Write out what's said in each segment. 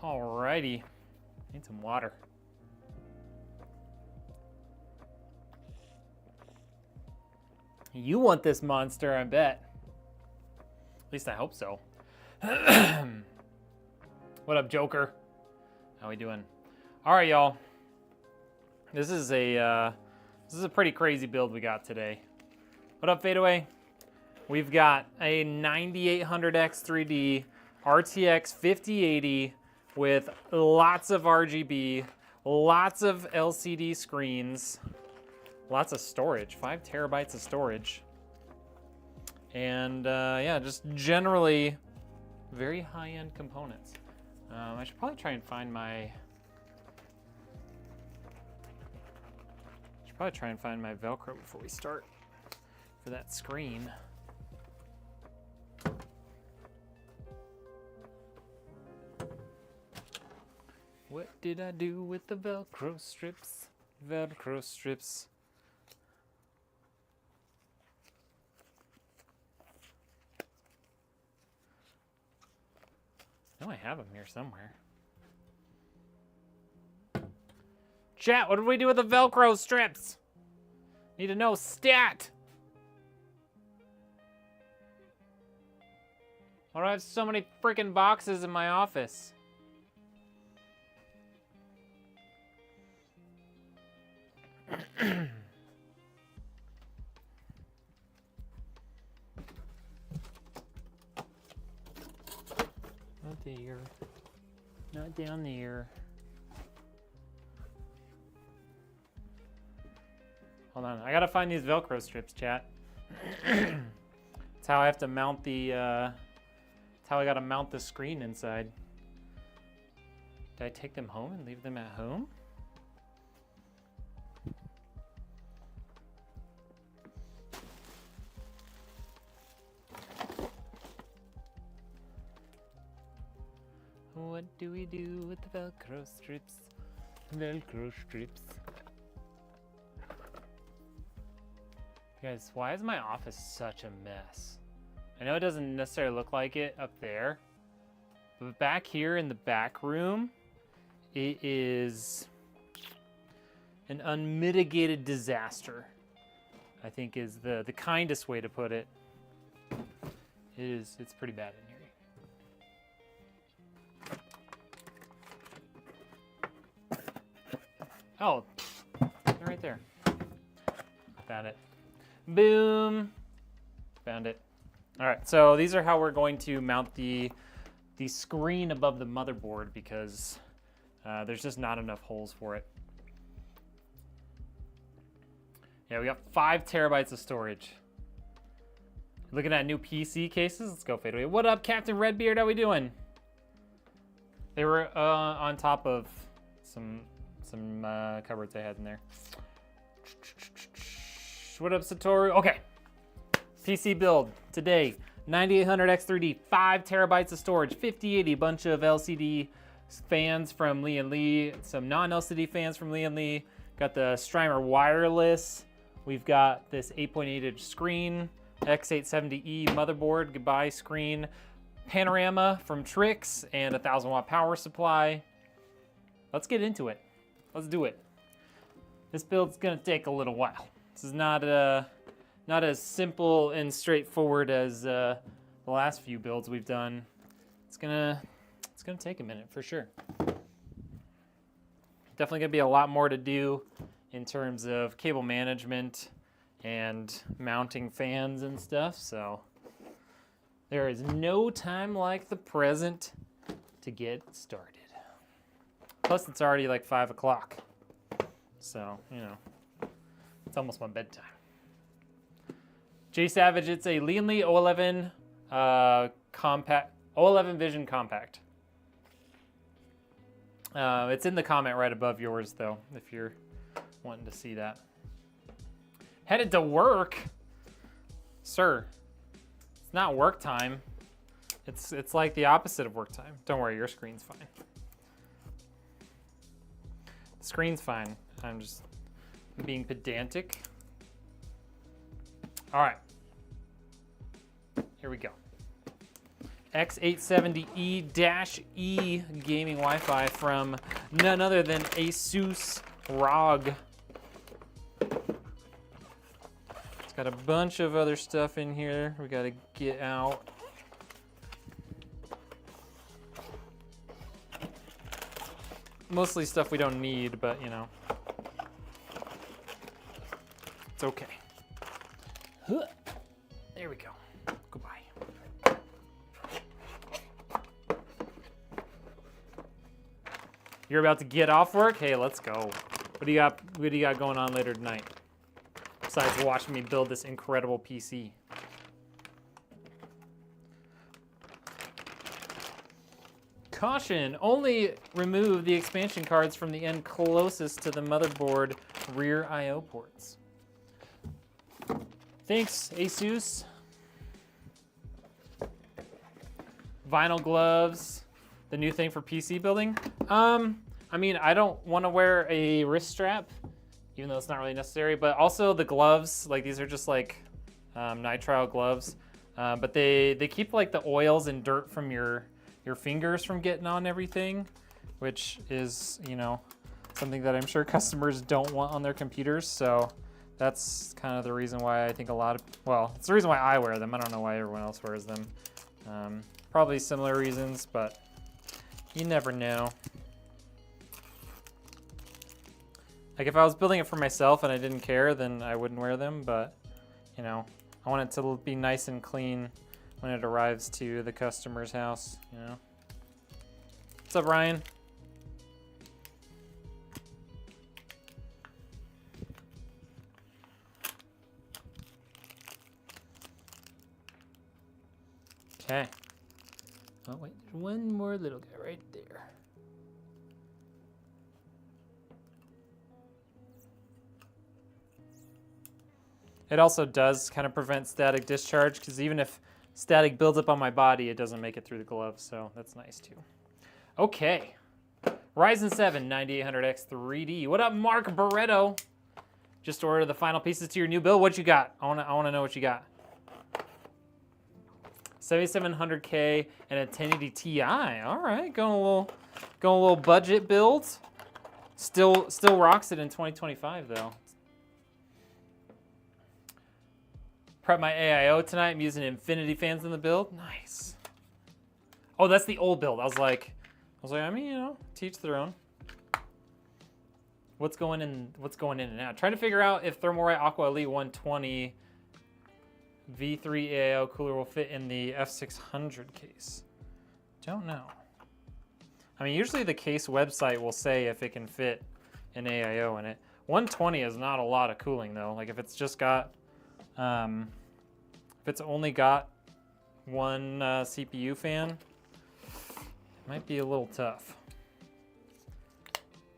Alrighty. Need some water. You want this monster, I bet. At least I hope so. What up, Joker? How we doing? All right, y'all. This is a pretty crazy build we got today. What up, Fadeaway? We've got a 9800X 3D RTX 5080 with lots of RGB, lots of LCD screens, lots of storage, 5 terabytes of storage. And yeah, just generally very high-end components. I should probably try and find my Velcro before we start for that screen. What did I do with the Velcro strips? Velcro strips. I know I have them here somewhere. Chat, what did we do with the Velcro strips? Need to know stat. Why do I have so many freaking boxes in my office? Not there. Not down there. Hold on, I gotta find these Velcro strips, chat. That's how I have to mount the, that's how I gotta mount the screen inside. Did I take them home and leave them at home? What do we do with the Velcro strips? Velcro strips. Guys, why is my office such a mess? I know it doesn't necessarily look like it up there, but back here in the back room, it is an unmitigated disaster, I think is the kindest way to put it. It's pretty bad in here. Oh, they're right there. Found it. Boom. Found it. All right, so these are how we're going to mount the screen above the motherboard because there's just not enough holes for it. Yeah, we got 5 terabytes of storage. Looking at new PC cases. Let's go, Fadeaway. What up, Captain Redbeard? How we doing? They were on top of some cupboards I had in there. What up, Satoru? Okay. PC build today. 9800X 3D, 5 terabytes of storage, 5080, bunch of LCD fans from Lian Li, some non-LCD fans from Lian Li. Got the Strimer wireless. We've got this 8.8-inch screen, X870E motherboard, goodbye screen, Panorama from Tryx, and a 1000-watt power supply. Let's get into it. Let's do it. This build's gonna take a little while. This is not as simple and straightforward as the last few builds we've done. It's gonna take a minute for sure. Definitely gonna be a lot more to do in terms of cable management and mounting fans and stuff. So there is no time like the present to get started. Plus, it's already like 5 o'clock. So, you know, it's almost my bedtime. J Savage, it's a Lian Li 011 compact, 011 Vision Compact. It's in the comment right above yours, though, if you're wanting to see that. Headed to work? Sir, it's not work time. It's like the opposite of work time. Don't worry, your screen's fine. The screen's fine. I'm just being pedantic. All right. Here we go. X870E-E gaming Wi-Fi from none other than Asus ROG. It's got a bunch of other stuff in here we gotta get out. Mostly stuff we don't need, but you know, it's okay. There we go. Goodbye. You're about to get off work? Hey, let's go. What do you got going on later tonight? Besides watching me build this incredible PC. Caution, only remove the expansion cards from the end closest to the motherboard rear I/O ports. Thanks, Asus. Vinyl gloves, the new thing for PC building. I mean, I don't want to wear a wrist strap, even though it's not really necessary, but also the gloves, like these are just like nitrile gloves, but they keep like the oils and dirt from your fingers from getting on everything, which is, you know, something that I'm sure customers don't want on their computers. So that's kind of the reason why I think well, it's the reason why I wear them. I don't know why everyone else wears them. Probably similar reasons, but you never know. Like if I was building it for myself and I didn't care, then I wouldn't wear them, but you know, I want it to be nice and clean when it arrives to the customer's house, you know. What's up, Ryan? Okay. Oh wait, there's one more little guy right there. It also does kind of prevent static discharge, because even if static builds up on my body, it doesn't make it through the glove, so that's nice too. Okay, Ryzen 7 9800X 3D. What up, Mark Barretto? Just ordered the final pieces to your new build. What you got? I wanna know what you got. 7700K and a 1080 Ti. All right, going a little budget build. Still rocks it in 2025 though. Prep my AIO tonight. I'm using Infinity fans in the build. Nice. Oh, that's the old build. I was like, I mean, you know, teach their own. What's going in and out? Trying to figure out if Thermalright Aqua Elite 120 V3 AIO cooler will fit in the F600 case. Don't know. I mean, usually the case website will say if it can fit an AIO in it. 120 is not a lot of cooling though. Like if it's just got, if it's only got one CPU fan, it might be a little tough.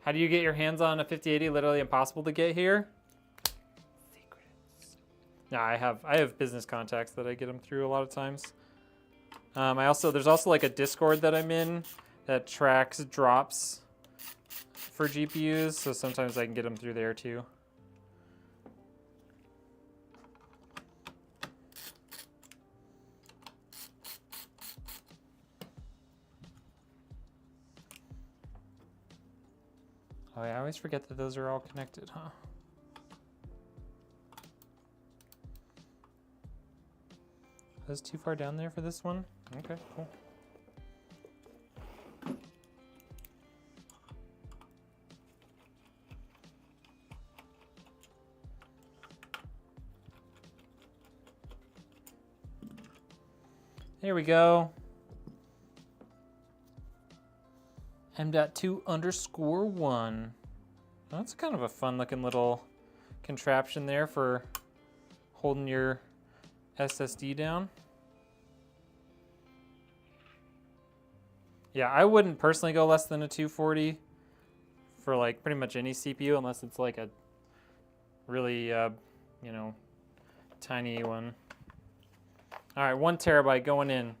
How do you get your hands on a 5080? Literally impossible to get here. No, I have business contacts that I get them through a lot of times. There's also like a Discord that I'm in that tracks drops for GPUs, so sometimes I can get them through there too. Oh, I always forget that those are all connected, huh? Is too far down there for this one? Okay, cool. There we go. M.2_1. That's kind of a fun looking little contraption there for holding your SSD down. Yeah, I wouldn't personally go less than a 240 for like pretty much any CPU unless it's like a really, you know, tiny one. All right, 1 terabyte going in.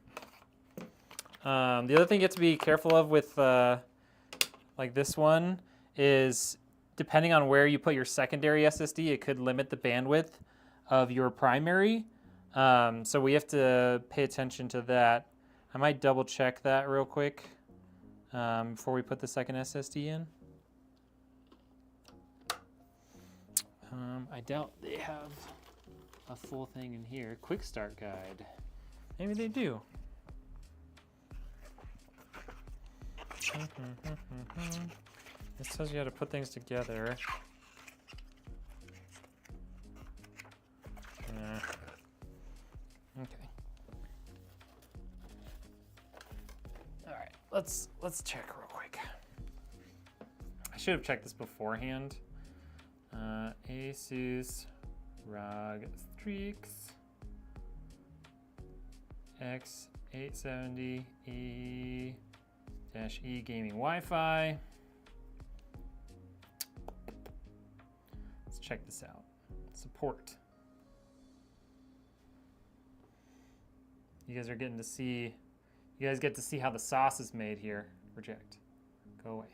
The other thing you have to be careful of with like this one is depending on where you put your secondary SSD, it could limit the bandwidth of your primary. So we have to pay attention to that. I might double check that real quick before we put the second SSD in. I doubt they have a full thing in here. Quick start guide. Maybe they do. This tells you how to put things together. Okay. All right, let's check real quick. I should have checked this beforehand. Asus ROG Tryx X870E-E gaming Wi-Fi. Let's check this out. Support. You guys are getting to see, you guys get to see how the sauce is made here. Reject. Go away.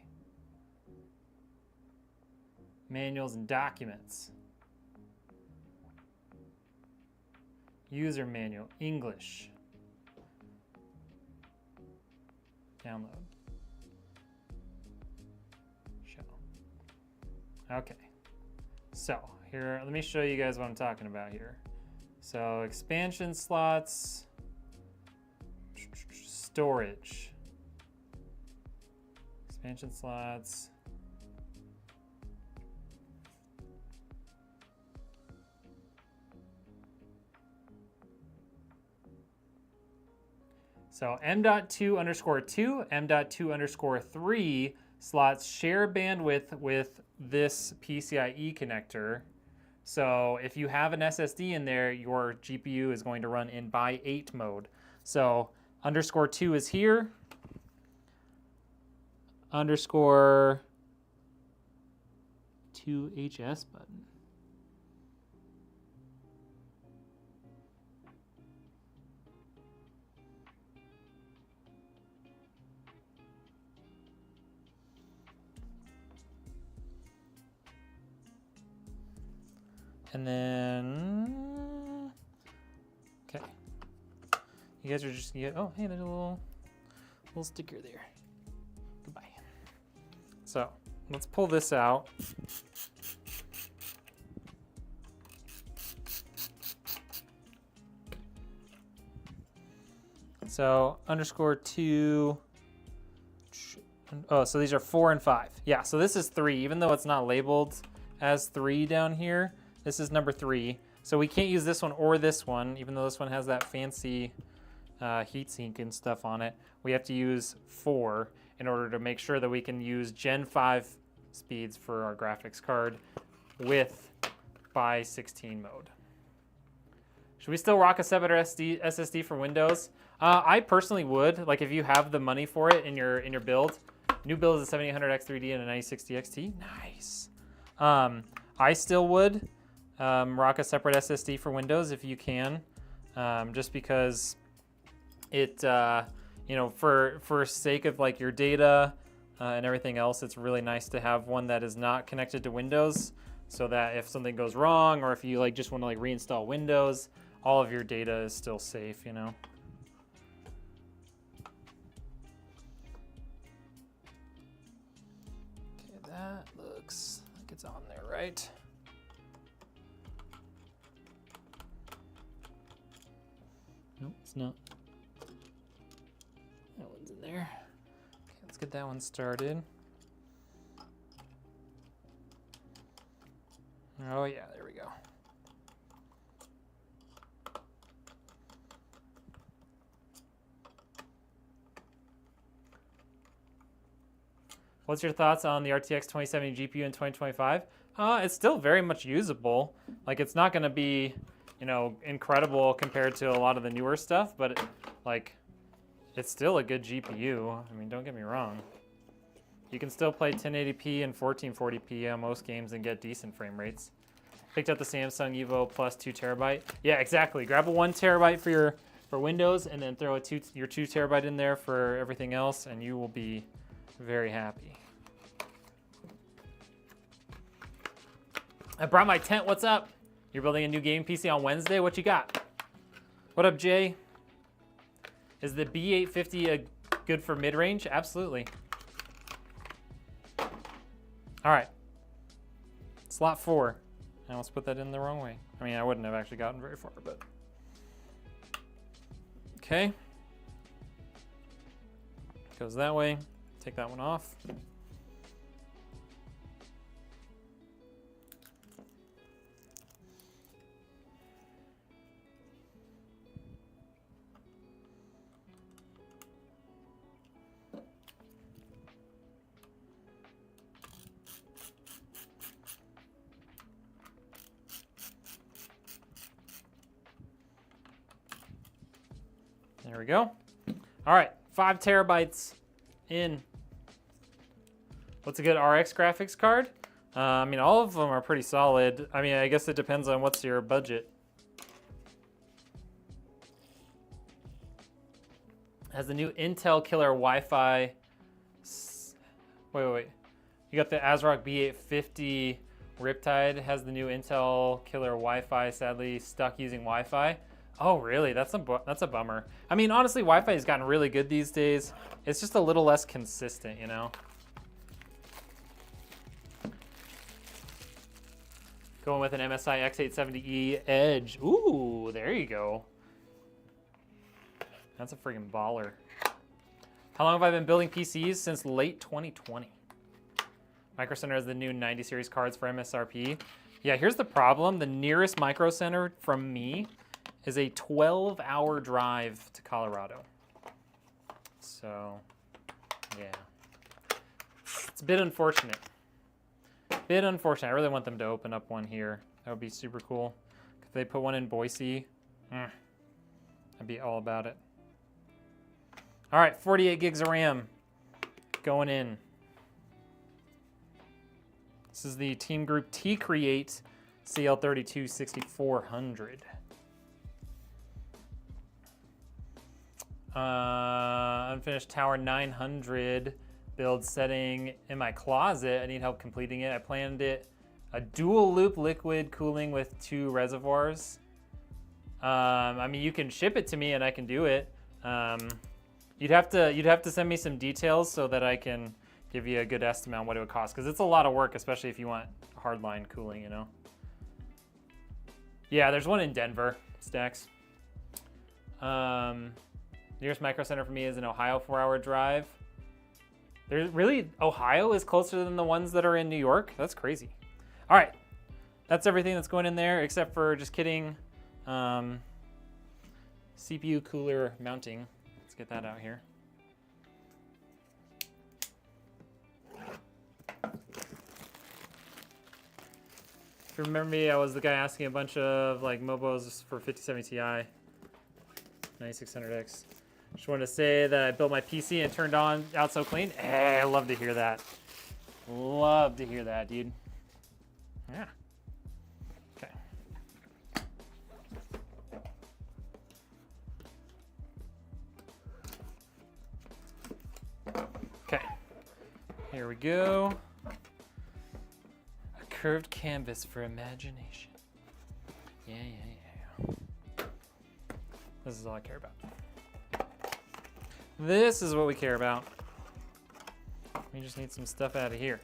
Manuals and documents. User manual, English. Download. Show. Okay. So here, let me show you guys what I'm talking about here. So expansion slots, storage. Expansion slots. So M.2_2, M.2_3 slots share bandwidth with this PCIe connector. So if you have an SSD in there, your GPU is going to run in by 8 mode. So _2 is here. _2HS button. And then, okay. You guys are just, oh, hey, there's a little sticker there. Goodbye. So let's pull this out. So _2, oh, so these are 4 and 5. Yeah, so this is 3, even though it's not labeled as 3 down here. This is number 3. So we can't use this one or this one, even though this one has that fancy heatsink and stuff on it. We have to use 4 in order to make sure that we can use Gen 5 speeds for our graphics card with by 16 mode. Should we still rock a 7 SSD for Windows? I personally would. Like if you have the money for it in your build. New build is a 7800X3D and a 9060 XT. Nice. I still would. Rock a separate SSD for Windows if you can, just because it, you know, for sake of like your data and everything else, it's really nice to have one that is not connected to Windows, so that if something goes wrong or if you like just want to like reinstall Windows, all of your data is still safe, you know. Okay, that looks like it's on there, right? Nope, it's not. That one's in there. Okay, let's get that one started. Oh yeah, there we go. What's your thoughts on the RTX 2070 GPU in 2025? It's still very much usable. Like it's not gonna be, you know, incredible compared to a lot of the newer stuff, but it's still a good GPU. I mean, don't get me wrong. You can still play 1080p and 1440p on most games and get decent frame rates. Picked up the Samsung Evo Plus 2 terabyte. Yeah, exactly. Grab a 1 terabyte for Windows and then throw your 2 terabyte in there for everything else, and you will be very happy. I brought my tent. What's up? You're building a new game PC on Wednesday? What you got? What up, Jay? Is the B850 good for mid-range? Absolutely. All right. Slot 4. I almost put that in the wrong way. I mean, I wouldn't have actually gotten very far, but. Okay. Goes that way. Take that one off. There we go. All right, 5 terabytes in. What's a good RX graphics card? I mean, all of them are pretty solid. I mean, I guess it depends on what's your budget. Has the new Intel killer Wi-Fi. Wait. You got the ASRock B850 Riptide. Has the new Intel killer Wi-Fi. Sadly, stuck using Wi-Fi. Oh, really? That's a bummer. I mean, honestly, Wi-Fi has gotten really good these days. It's just a little less consistent, you know? Going with an MSI X870E Edge. Ooh, there you go. That's a freaking baller. How long have I been building PCs? Since late 2020. Micro Center has the new 90 series cards for MSRP. Yeah, here's the problem. The nearest Micro Center from me is a 12-hour drive to Colorado. So, yeah. It's a bit unfortunate. Bit unfortunate. I really want them to open up one here. That would be super cool. If they put one in Boise, I'd be all about it. All right, 48 gigs of RAM going in. This is the Team Group T-Create CL32 6400. Unfinished Tower 900 build setting in my closet. I need help completing it. I planned it a dual loop liquid cooling with 2 reservoirs. I mean, you can ship it to me and I can do it. You'd have to send me some details so that I can give you a good estimate on what it would cost, because it's a lot of work, especially if you want hardline cooling, you know. Yeah, there's one in Denver, Stacks. Nearest Micro Center for me is in Ohio, 4-hour drive. There's really, Ohio is closer than the ones that are in New York. That's crazy. All right, that's everything that's going in there, except for, just kidding, CPU cooler mounting. Let's get that out here. If you remember me, I was the guy asking a bunch of like Mobos for 5070 Ti, 9600X. Just wanted to say that I built my PC and turned out so clean. Hey, I love to hear that. Love to hear that, dude. Yeah. Okay. Okay. Here we go. A curved canvas for imagination. Yeah. This is all I care about. This is what we care about. We just need some stuff out of here.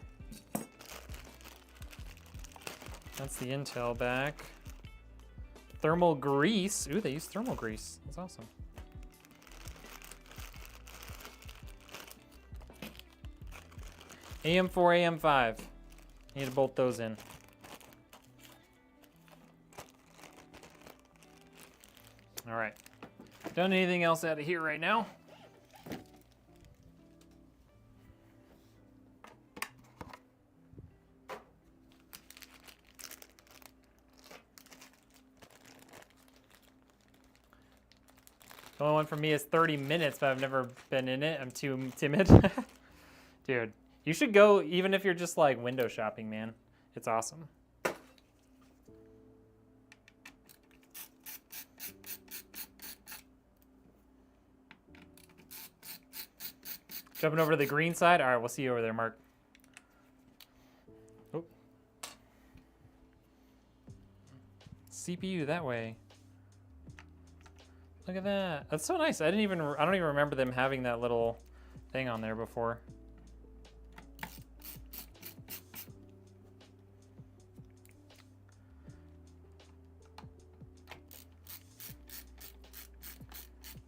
That's the Intel back. Thermal grease. Ooh, they use thermal grease. That's awesome. AM4, AM5. Need to bolt those in. All right. Done anything else out of here right now? The only one for me is 30 minutes, but I've never been in it. I'm too timid. Dude, you should go even if you're just like window shopping, man. It's awesome. Jumping over to the green side. All right, we'll see you over there, Mark. Oh. CPU that way. Look at that. That's so nice. I don't even remember them having that little thing on there before.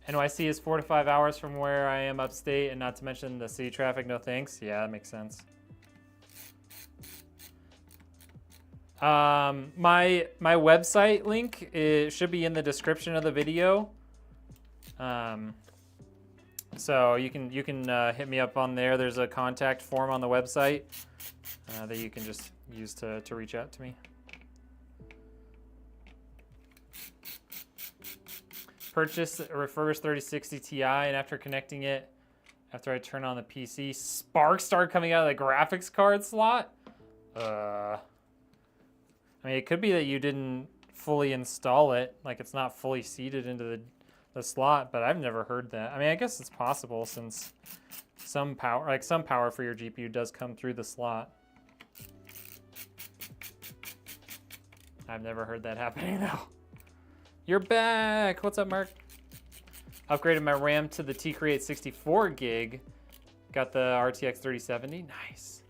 NYC is 4 to 5 hours from where I am upstate, and not to mention the city traffic. No thanks. Yeah, that makes sense. My website link should be in the description of the video. So you can hit me up on there. There's a contact form on the website that you can just use to reach out to me. Purchase a refurbished 3060 Ti, and after connecting it, after I turn on the PC, sparks started coming out of the graphics card slot. I mean, it could be that you didn't fully install it, like it's not fully seated into the slot, but I've never heard that. I mean, I guess it's possible since some power for your GPU does come through the slot. I've never heard that happening though. You're back. What's up, Mark? Upgraded my RAM to the T-Create 64 gig. Got the RTX 3070. Nice.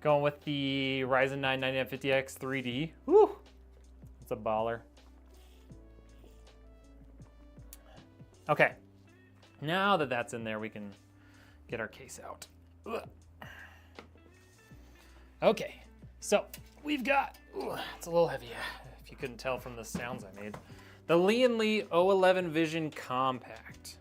Going with the Ryzen 9 9950X 3D. Woo! It's a baller. Okay. Now that that's in there, we can get our case out. Ugh. Okay. So we've got, it's a little heavy if you couldn't tell from the sounds I made. The Lian Li O11 Vision Compact.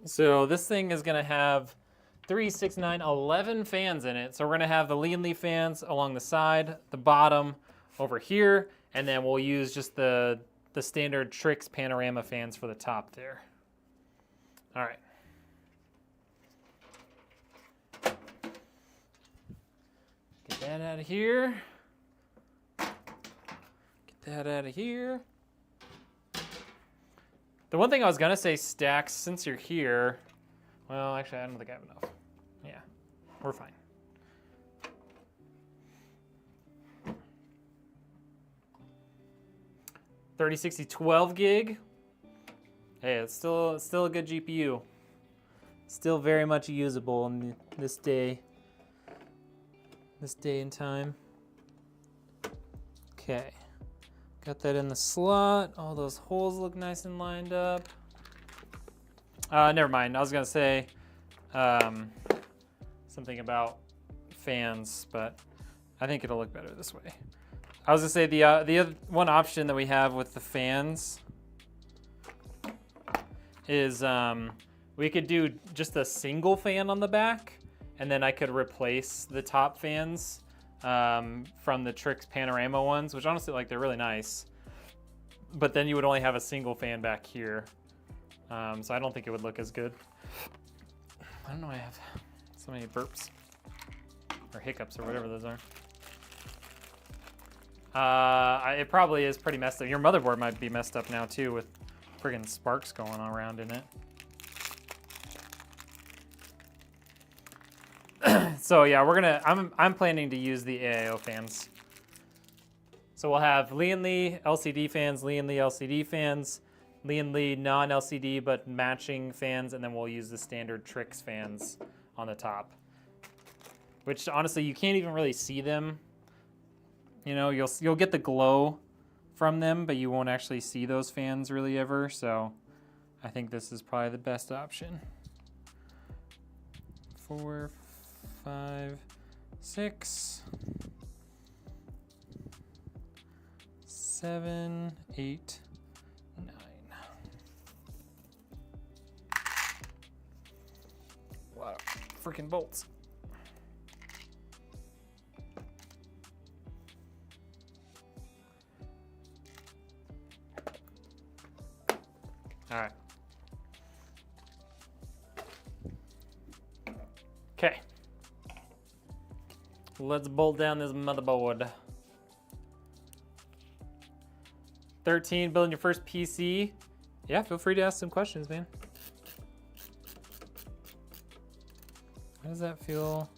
So this thing is gonna have 3, 6, 9, 11 fans in it. So we're gonna have the Lian Li fans along the side, the bottom, over here, and then we'll use just the standard Tryx Panorama fans for the top there. All right. Get that out of here. Get that out of here. The one thing I was gonna say, Stacks, since you're here, well, actually, I don't think I have enough. Yeah, we're fine. $3060 12 gig. Hey, it's still a good GPU. Still very much usable in this day and time. Okay. Got that in the slot. All those holes look nice and lined up. Never mind. I was gonna say something about fans, but I think it'll look better this way. I was gonna say the other one option that we have with the fans is we could do just a single fan on the back, and then I could replace the top fans from the Tryx Panorama ones, which honestly, like, they're really nice. But then you would only have a single fan back here. So I don't think it would look as good. I don't know, I have so many burps. Or hiccups, or whatever those are. It probably is pretty messed up. Your motherboard might be messed up now too, with friggin' sparks going on around in it. So yeah, I'm planning to use the AIO fans. So we'll have Lian Li LCD fans, Lian Li LCD fans, Lian Li non-LCD but matching fans, and then we'll use the standard Tryx fans on the top. Which honestly, you can't even really see them. You know, you'll get the glow from them, but you won't actually see those fans really ever. So I think this is probably the best option. 4, 5, 6, 7, 8, 9. Wow, freaking bolts. All right. Okay. Let's bolt down this motherboard. 13, building your first PC. Yeah, feel free to ask some questions, man. How does that feel?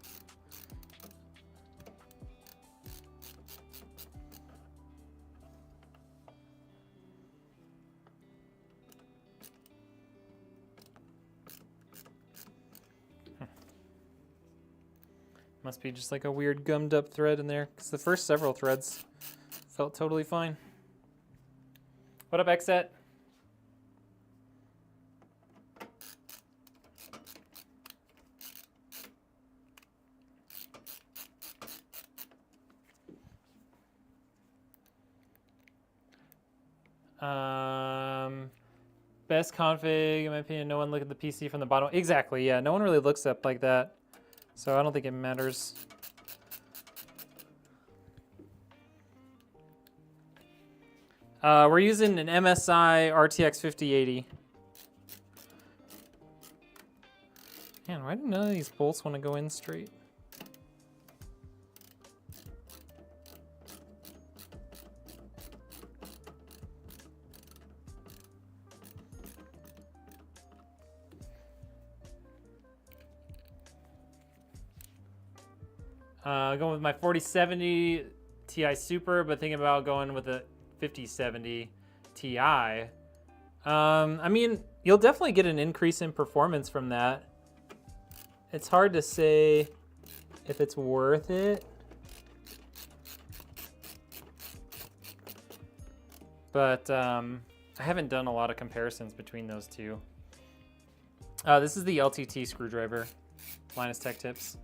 Must be just like a weird gummed up thread in there, because the first several threads felt totally fine. What up, Xset? Best config, in my opinion, no one look at the PC from the bottom. Exactly, yeah, no one really looks up like that. So I don't think it matters. We're using an MSI RTX 5080. Man, why do none of these bolts want to go in straight? Going with my 4070 Ti Super, but thinking about going with a 5070 Ti. I mean, you'll definitely get an increase in performance from that. It's hard to say if it's worth it. But I haven't done a lot of comparisons between those two. This is the LTT screwdriver, Linus Tech Tips.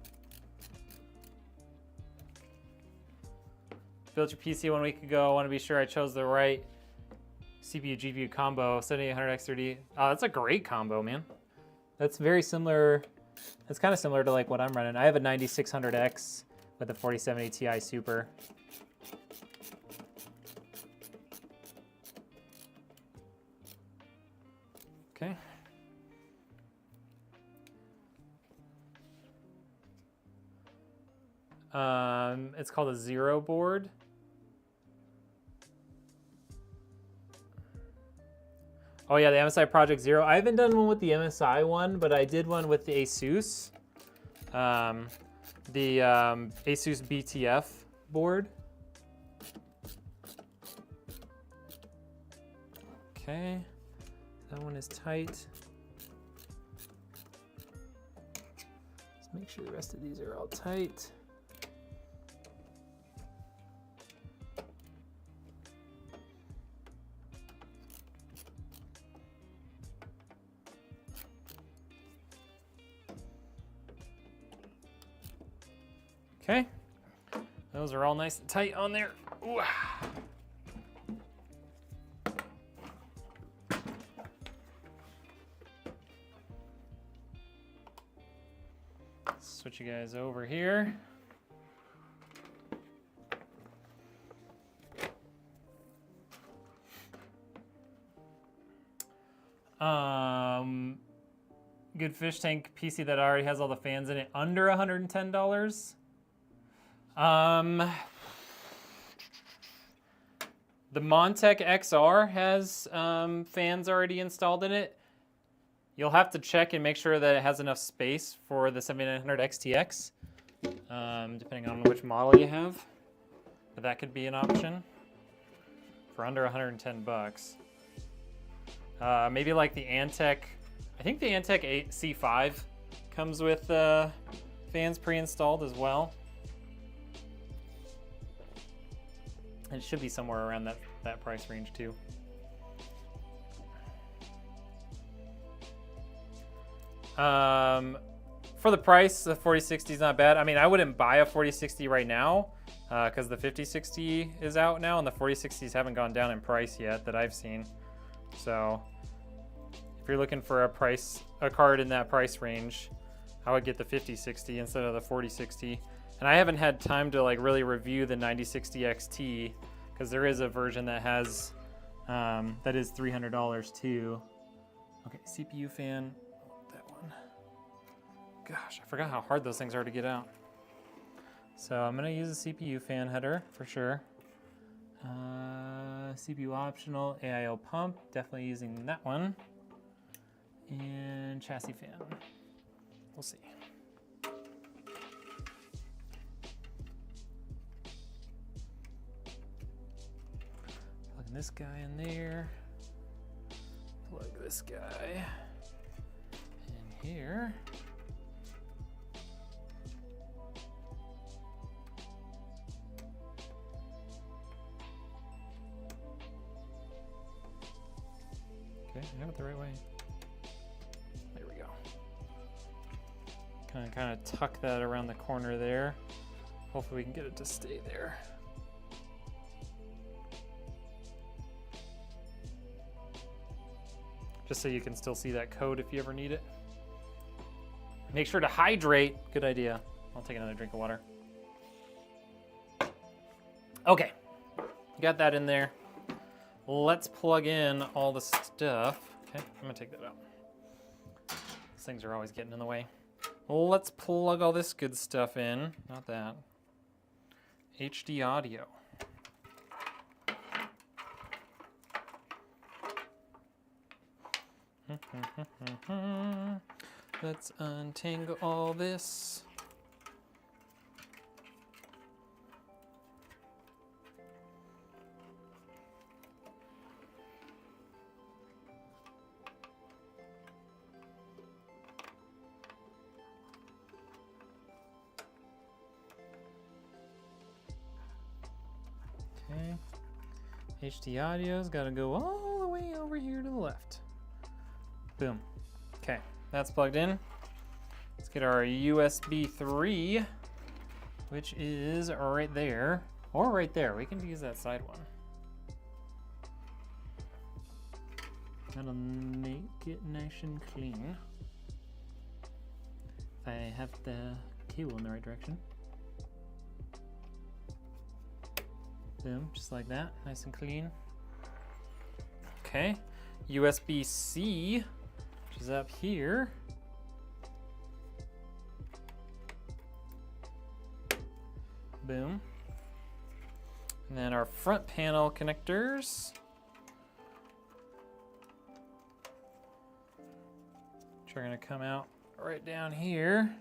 Built your PC 1 week ago. I want to be sure I chose the right CPU GPU combo. 7800X30. Oh, that's a great combo, man. That's very similar. It's kind of similar to like what I'm running. I have a 9600X with a 4070 Ti Super. Okay. It's called a Zero board. Oh yeah, the MSI Project Zero. I haven't done one with the MSI one, but I did one with the Asus. The Asus BTF board. Okay, that one is tight. Let's make sure the rest of these are all tight. Okay, those are all nice and tight on there. Ooh. Switch you guys over here. Good fish tank PC that already has all the fans in it, under $110. The Montech XR has fans already installed in it. You'll have to check and make sure that it has enough space for the 7900 XTX, depending on which model you have. But that could be an option for under 110 bucks. Maybe like the Antec, I think the Antec C5 comes with fans pre-installed as well. It should be somewhere around that price range too. For the price, the 4060 is not bad. I mean, I wouldn't buy a 4060 right now because the 5060 is out now and the 4060s haven't gone down in price yet that I've seen. So if you're looking for a card in that price range, I would get the 5060 instead of the 4060. And I haven't had time to like really review the 9060 XT because there is a version that has that is $300 too. Okay, CPU fan, that one. Gosh, I forgot how hard those things are to get out. So I'm gonna use a CPU fan header for sure. CPU optional, AIO pump, definitely using that one. And chassis fan, we'll see. Plug this guy in there. Plug this guy in here. I have it the right way. There we go. Kind of tuck that around the corner there. Hopefully we can get it to stay there. Just so you can still see that code if you ever need it. Make sure to hydrate. Good idea. I'll take another drink of water. Okay, got that in there. Let's plug in all the stuff. Okay, I'm gonna take that out. These things are always getting in the way. Let's plug all this good stuff in. Not that. HD audio. Let's untangle all this. Okay. HD audio's got to go all the way over here to the left. Boom. Okay, that's plugged in. Let's get our USB 3, which is right there, or right there. We can use that side one. That'll make it nice and clean. If I have the cable in the right direction. Boom, just like that, nice and clean. Okay, USB-C, which is up here. Boom. And then our front panel connectors. Which are gonna come out right down here.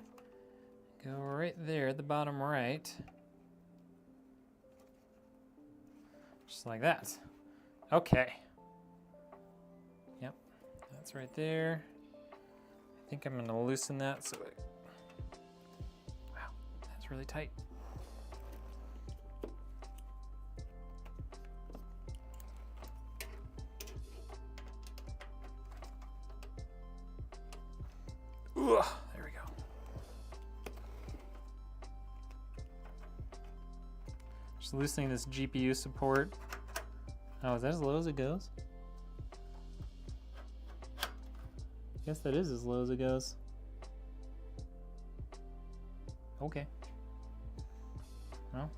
Go right there at the bottom right. Just like that. Okay. Yep, that's right there. I think I'm gonna loosen that so it, wow, that's really tight. Ugh, there we go. Just loosening this GPU support. Oh, is that as low as it goes? I guess that is as low as it goes. Okay. Well,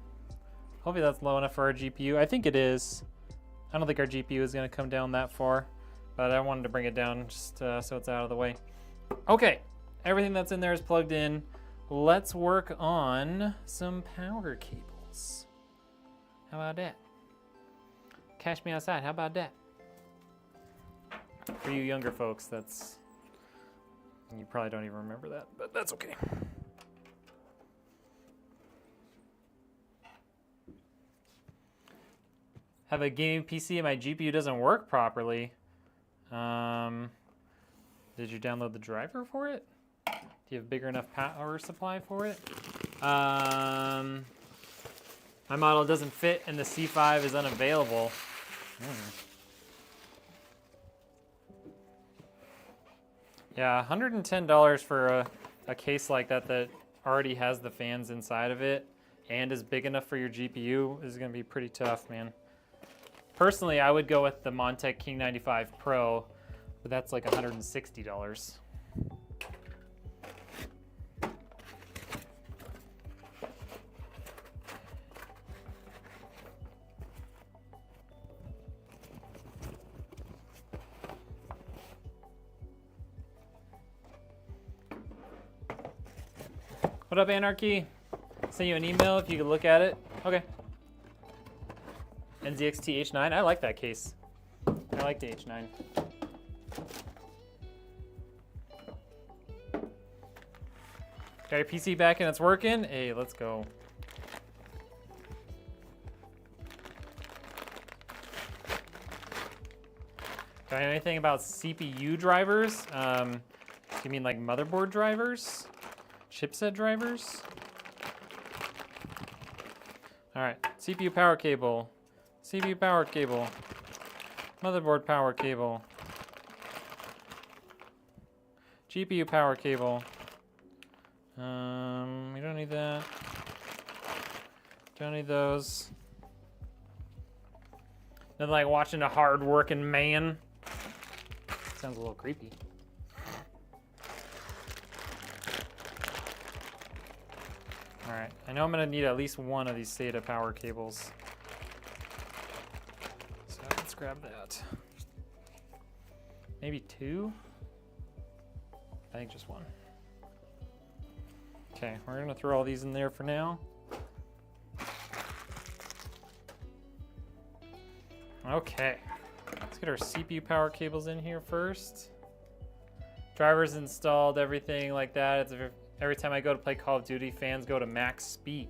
hopefully that's low enough for our GPU. I think it is. I don't think our GPU is going to come down that far, but I wanted to bring it down just so it's out of the way. Okay, everything that's in there is plugged in. Let's work on some power cables. How about that? Cash me outside, how about that? For you younger folks, that's, you probably don't even remember that, but that's okay. Have a gaming PC and my GPU doesn't work properly. Did you download the driver for it? Do you have bigger enough power supply for it? My model doesn't fit and the C5 is unavailable. Yeah, $110 for a case like that that already has the fans inside of it and is big enough for your GPU is gonna be pretty tough, man. Personally, I would go with the Montech King 95 Pro, but that's like $160. What up, Anarchy? Send you an email if you could look at it. Okay. NZXT H9. I like that case. I like the H9. Got your PC back and it's working? Hey, let's go. Got anything about CPU drivers? You mean like motherboard drivers? Chipset drivers? All right, CPU power cable, CPU power cable, motherboard power cable. GPU power cable. We don't need that. Don't need those. Nothing like watching a hard-working man. Sounds a little creepy. All right, I know I'm gonna need at least one of these SATA power cables. So let's grab that. Maybe two? I think just one. Okay, we're gonna throw all these in there for now. Okay, let's get our CPU power cables in here first. Drivers installed, everything like that. It's every time I go to play Call of Duty, fans go to max speed.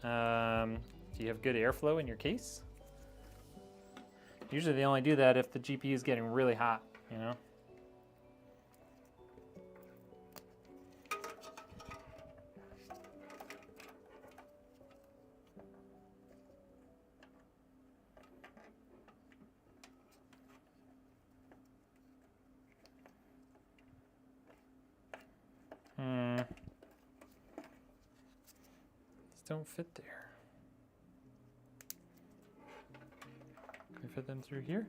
Do you have good airflow in your case? Usually they only do that if the GPU is getting really hot, you know? These don't fit there. Can we fit them through here?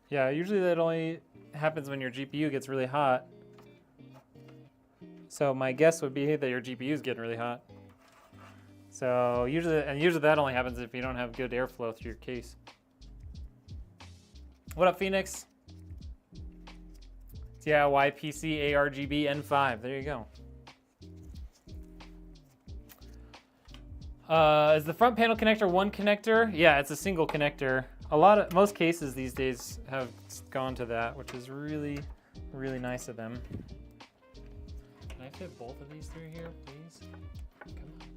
Yeah, usually that only happens when your GPU gets really hot. So my guess would be that your GPU is getting really hot. So usually that only happens if you don't have good airflow through your case. What up, Phoenix? Yeah, YPC ARGB N5. There you go. Is the front panel connector one connector? Yeah, it's a single connector. Most cases these days have gone to that, which is really, really nice of them. Can I fit both of these through here, please? Come on.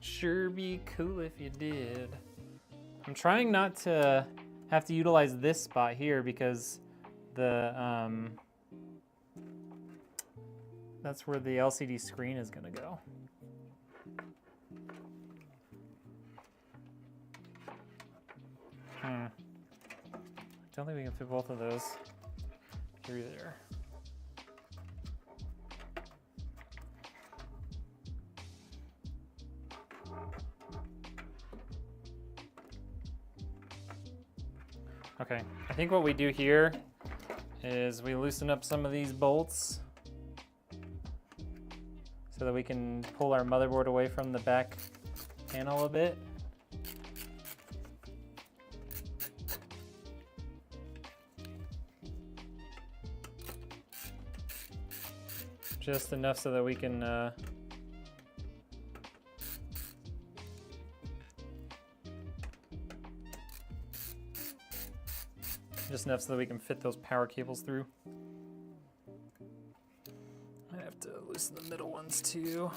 Sure be cool if you did. I'm trying not to have to utilize this spot here because the that's where the LCD screen is gonna go. I don't think we can fit both of those through there. Okay, I think what we do here is we loosen up some of these bolts so that we can pull our motherboard away from the back panel a bit. Just enough so that we can fit those power cables through. I have to loosen the middle ones too.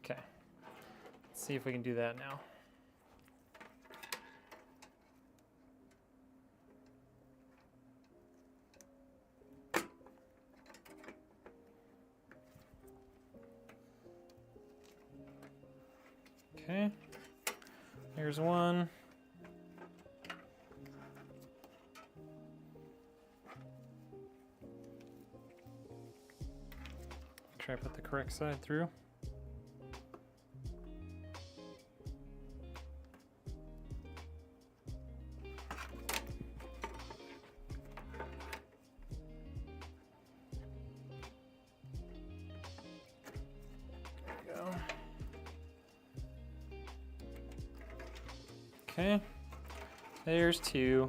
Okay, let's see if we can do that now. Okay, here's one. Try to put the correct side through. Okay, there's two.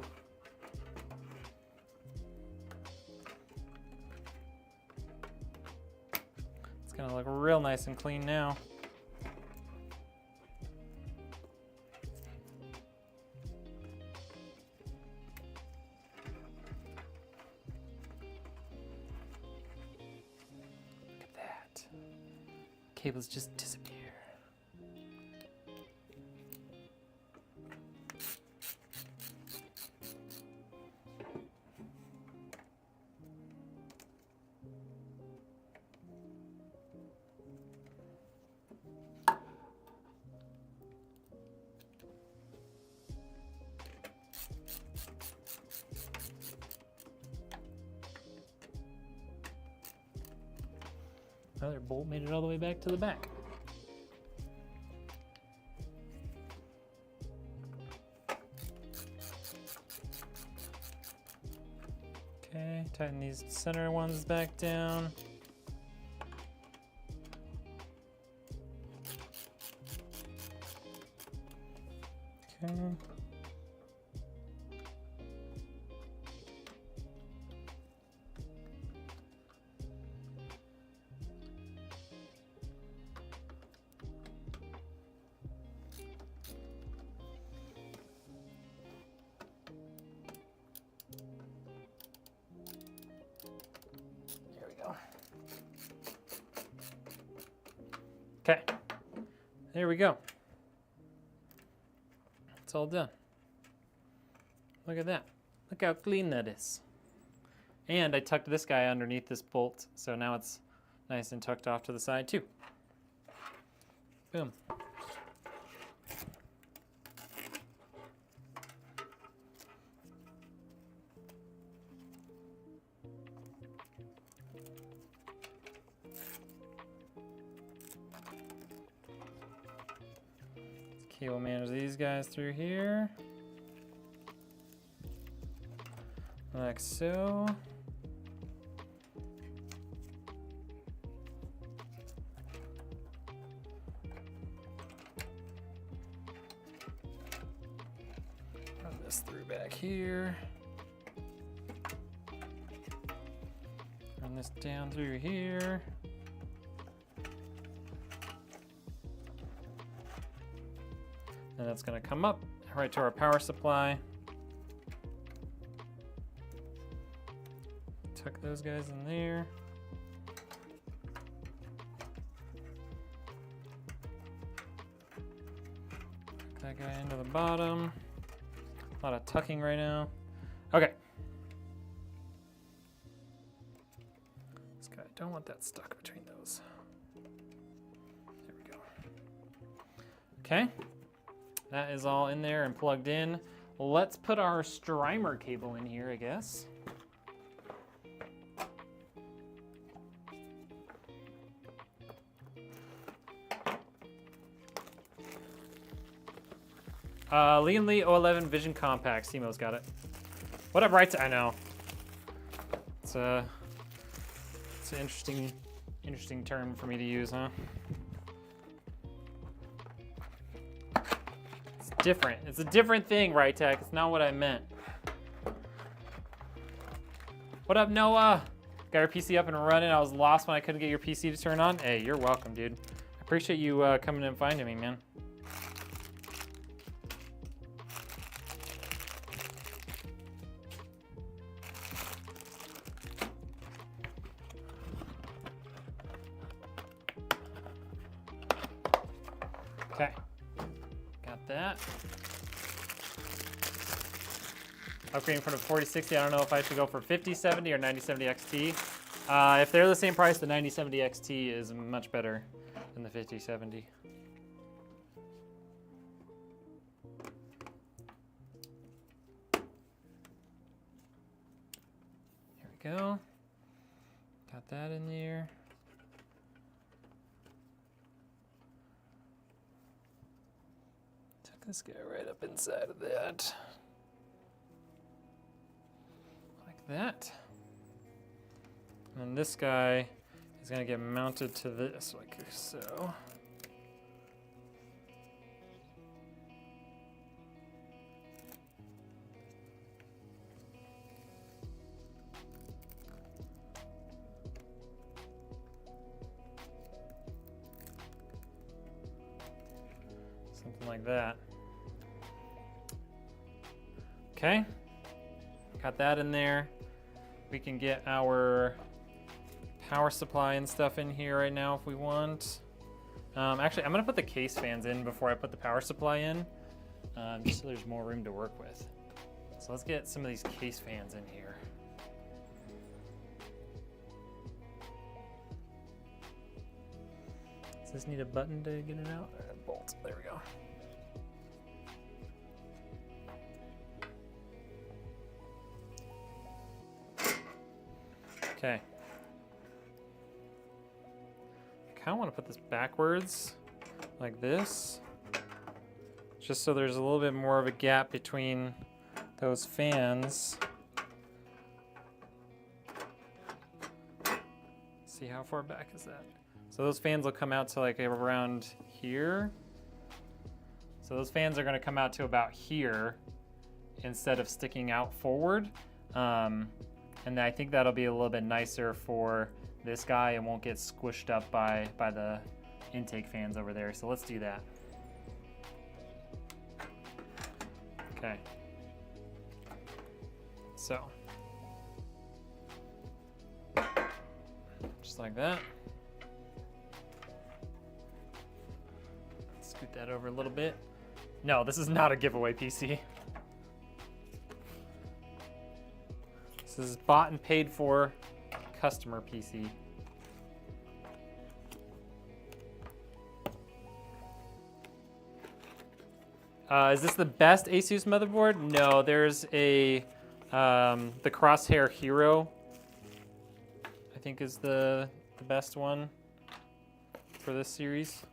It's gonna look real nice and clean now. Look at that. Cables just disappear. Another bolt made it all the way back to the back. Okay, tighten these center ones back down. Okay. Okay, there we go. It's all done. Look at that. Look how clean that is. And I tucked this guy underneath this bolt, so now it's nice and tucked off to the side too. Boom. Cable manage these guys through here. Like so. Run this through back here. Run this down through here. And that's going to come up right to our power supply. Tuck those guys in there. Tuck that guy into the bottom. A lot of tucking right now. Okay. This guy, I don't want that stuck between those. There we go. Okay. That is all in there and plugged in. Let's put our Strimer cable in here, I guess. Lian Li 011 Vision Compact. Simo's got it. What up, right? I know. It's an interesting term for me to use, huh? Different. It's a different thing, right, Tech? It's not what I meant. What up, Noah? Got your PC up and running. I was lost when I couldn't get your PC to turn on. Hey, you're welcome, dude. I appreciate you coming and finding me, man. Okay. Got that. Upgrading from the 4060, I don't know if I should go for 5070 or 9070 XT. If they're the same price, the 9070 XT is much better than the 5070. Here we go. Got that in there. Tuck this guy right up inside of that. That. And then this guy is going to get mounted to this like so. Something like that. Okay. Got that in there. We can get our power supply and stuff in here right now if we want. Actually, I'm gonna put the case fans in before I put the power supply in, just so there's more room to work with. So let's get some of these case fans in here. Does this need a button to get it out? Or a bolt, there we go. Okay. kind of want to put this backwards like this, just so there's a little bit more of a gap between those fans. See how far back is that? So those fans will come out to like around here. So those fans are going to come out to about here instead of sticking out forward. And I think that'll be a little bit nicer for this guy and won't get squished up by the intake fans over there. So let's do that. Okay. So, just like that. Scoot that over a little bit. No, this is not a giveaway PC. This is bought and paid for customer PC. Is this the best Asus motherboard? No, there's a the Crosshair Hero, I think is the best one for this series.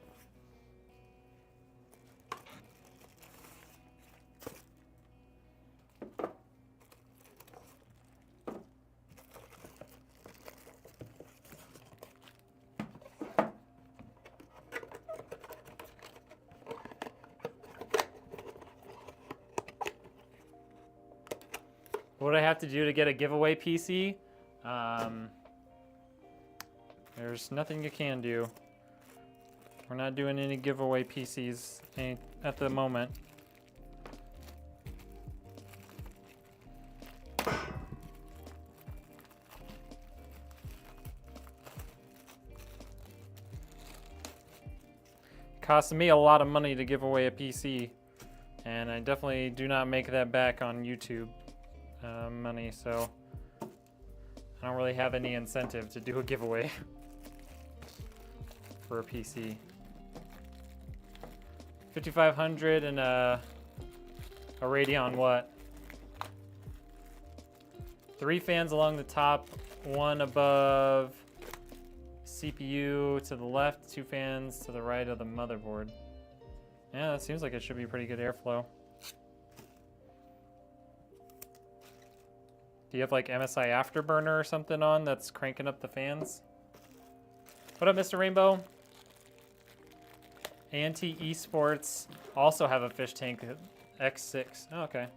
What do I have to do to get a giveaway PC? There's nothing you can do. We're not doing any giveaway PCs at the moment. Cost me a lot of money to give away a PC, and I definitely do not make that back on YouTube money, so I don't really have any incentive to do a giveaway for a PC. 5500 and a Radeon what? 3 fans along the top, 1 above CPU to the left, 2 fans to the right of the motherboard. Yeah, that seems like it should be pretty good airflow. Do you have like MSI Afterburner or something on that's cranking up the fans? What up, Mr. Rainbow? Anti Esports also have a fish tank X6. Oh, okay.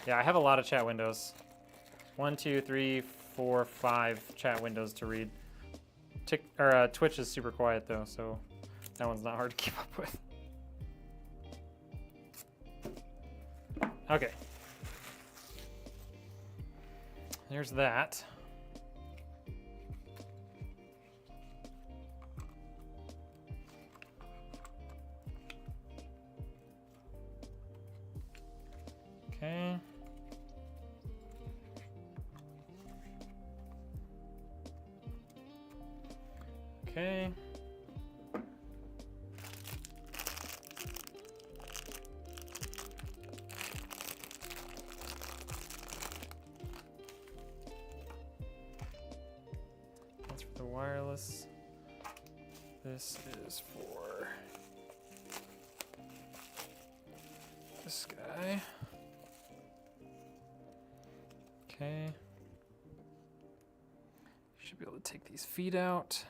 Yeah, I have a lot of chat windows. 1, 2, 3, 4, 5 chat windows to read. Twitch is super quiet though, so that one's not hard to keep up with. Okay. There's that. Okay. Okay. That's for the wireless. This is for this guy. Okay. Should be able to take these feet out.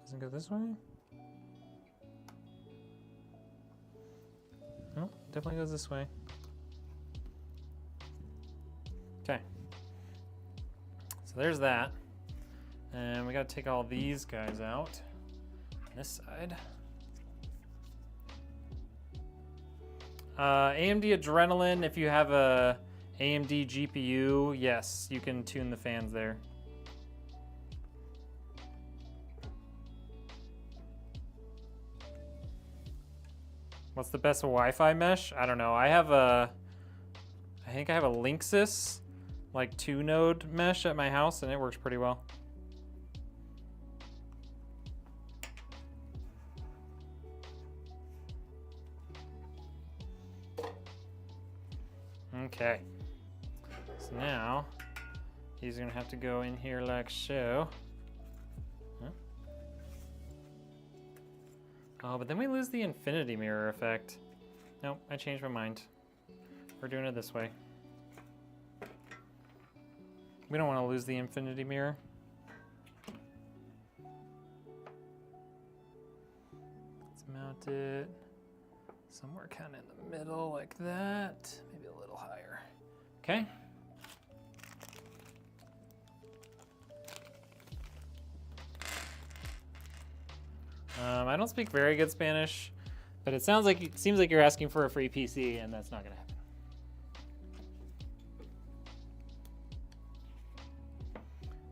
Doesn't go this way? No, definitely goes this way. Okay. So there's that. And we gotta take all these guys out on this side. AMD Adrenalin, if you have a AMD GPU, yes, you can tune the fans there. What's the best Wi-Fi mesh? I don't know. I think I have a Linksys, like 2-node mesh at my house, and it works pretty well. Okay. So now he's gonna have to go in here like so. Huh? Oh, but then we lose the infinity mirror effect. Nope, I changed my mind. We're doing it this way. We don't want to lose the infinity mirror. Let's mount it somewhere kind of in the middle like that. Maybe a little higher. Okay. I don't speak very good Spanish, but it seems like you're asking for a free PC, and that's not gonna happen.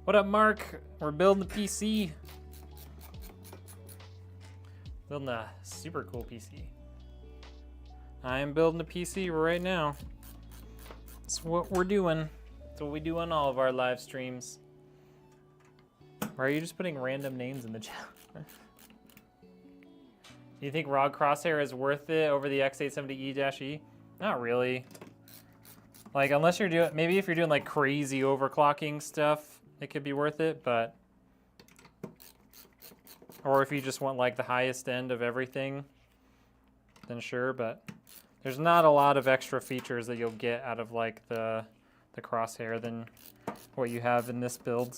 What up, Mark? We're building the PC. Building a super cool PC. I am building a PC right now. That's what we're doing. That's what we do on all of our live streams. Why are you just putting random names in the chat? Do you think ROG Crosshair is worth it over the X870E-E? Not really. Like, unless you're doing, maybe if you're doing like crazy overclocking stuff, it could be worth it, but, or if you just want like the highest end of everything, then sure, but there's not a lot of extra features that you'll get out of like the Crosshair than what you have in this build.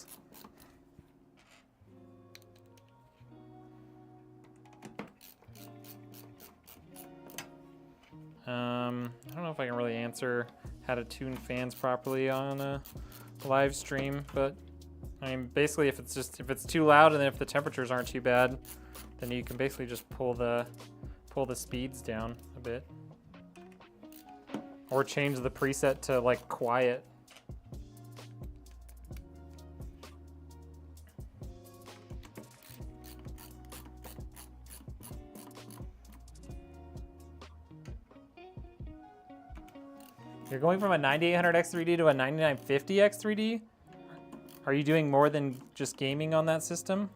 I don't know if I can really answer how to tune fans properly on a live stream, but I mean, basically if it's too loud and then if the temperatures aren't too bad, then you can basically just pull the speeds down a bit. Or change the preset to like quiet. You're going from a 9800X3D to a 9950X3D? Are you doing more than just gaming on that system?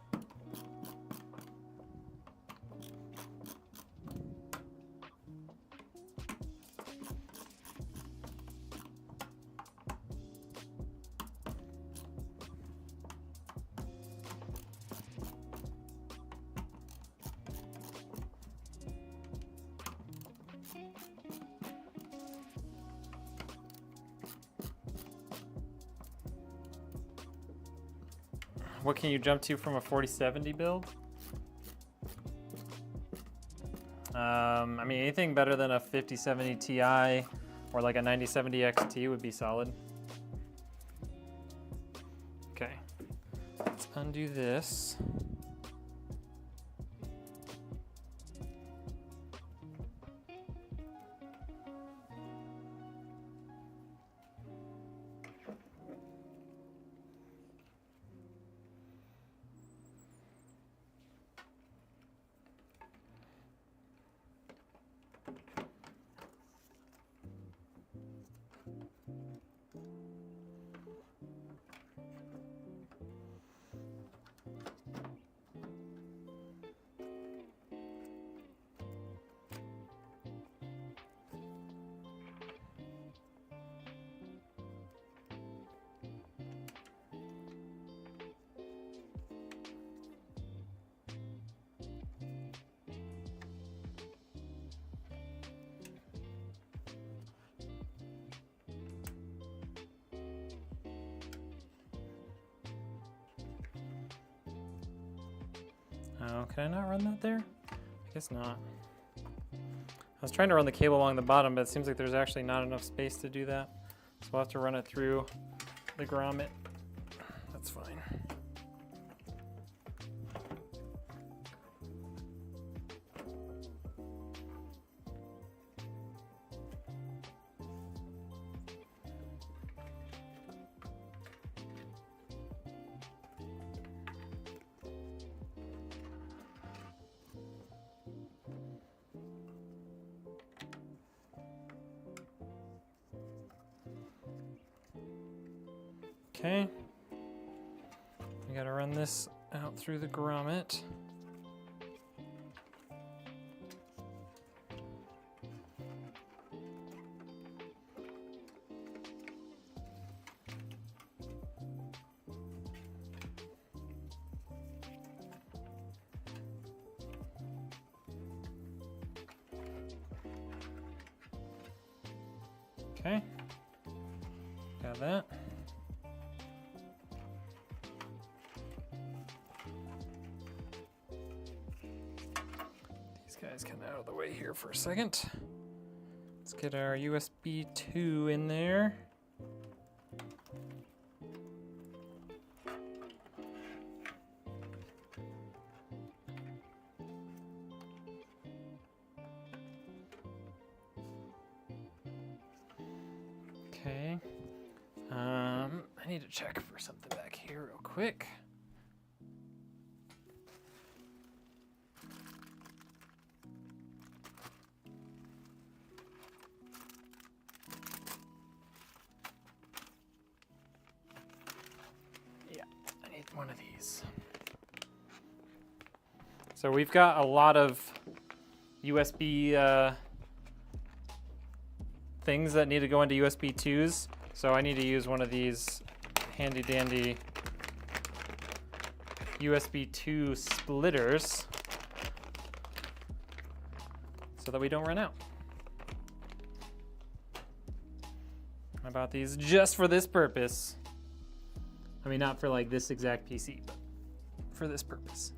What can you jump to from a 4070 build? I mean, anything better than a 5070 Ti or like a 9070 XT would be solid. Okay, let's undo this. Oh, can I not run that there? I guess not. I was trying to run the cable along the bottom, but it seems like there's actually not enough space to do that. So we'll have to run it through the grommet. That's fine. Okay. We gotta run this out through the grommet. Okay, got that. These guys come out of the way here for a second. Let's get our USB 2 in there. Okay, I need to check for something back here real quick. Yeah, I need one of these. So we've got a lot of USB things that need to go into USB 2s. So I need to use one of these handy dandy USB 2 splitters so that we don't run out. I bought these just for this purpose. I mean, not for like this exact PC, but for this purpose.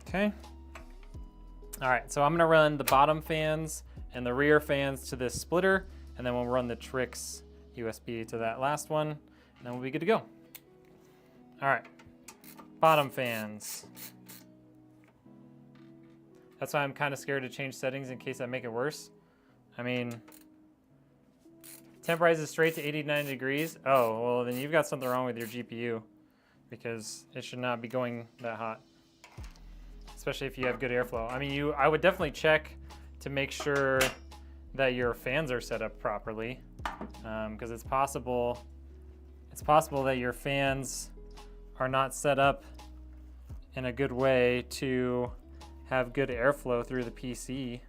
Okay. All right, so I'm gonna run the bottom fans and the rear fans to this splitter, and then we'll run the Tryx USB to that last one, and then we'll be good to go. All right, bottom fans. That's why I'm kind of scared to change settings in case I make it worse. I mean, temp rises straight to 89 degrees. Oh, well then you've got something wrong with your GPU because it should not be going that hot, especially if you have good airflow. I mean, I would definitely check to make sure that your fans are set up properly, because it's possible that your fans are not set up in a good way to have good airflow through the PC.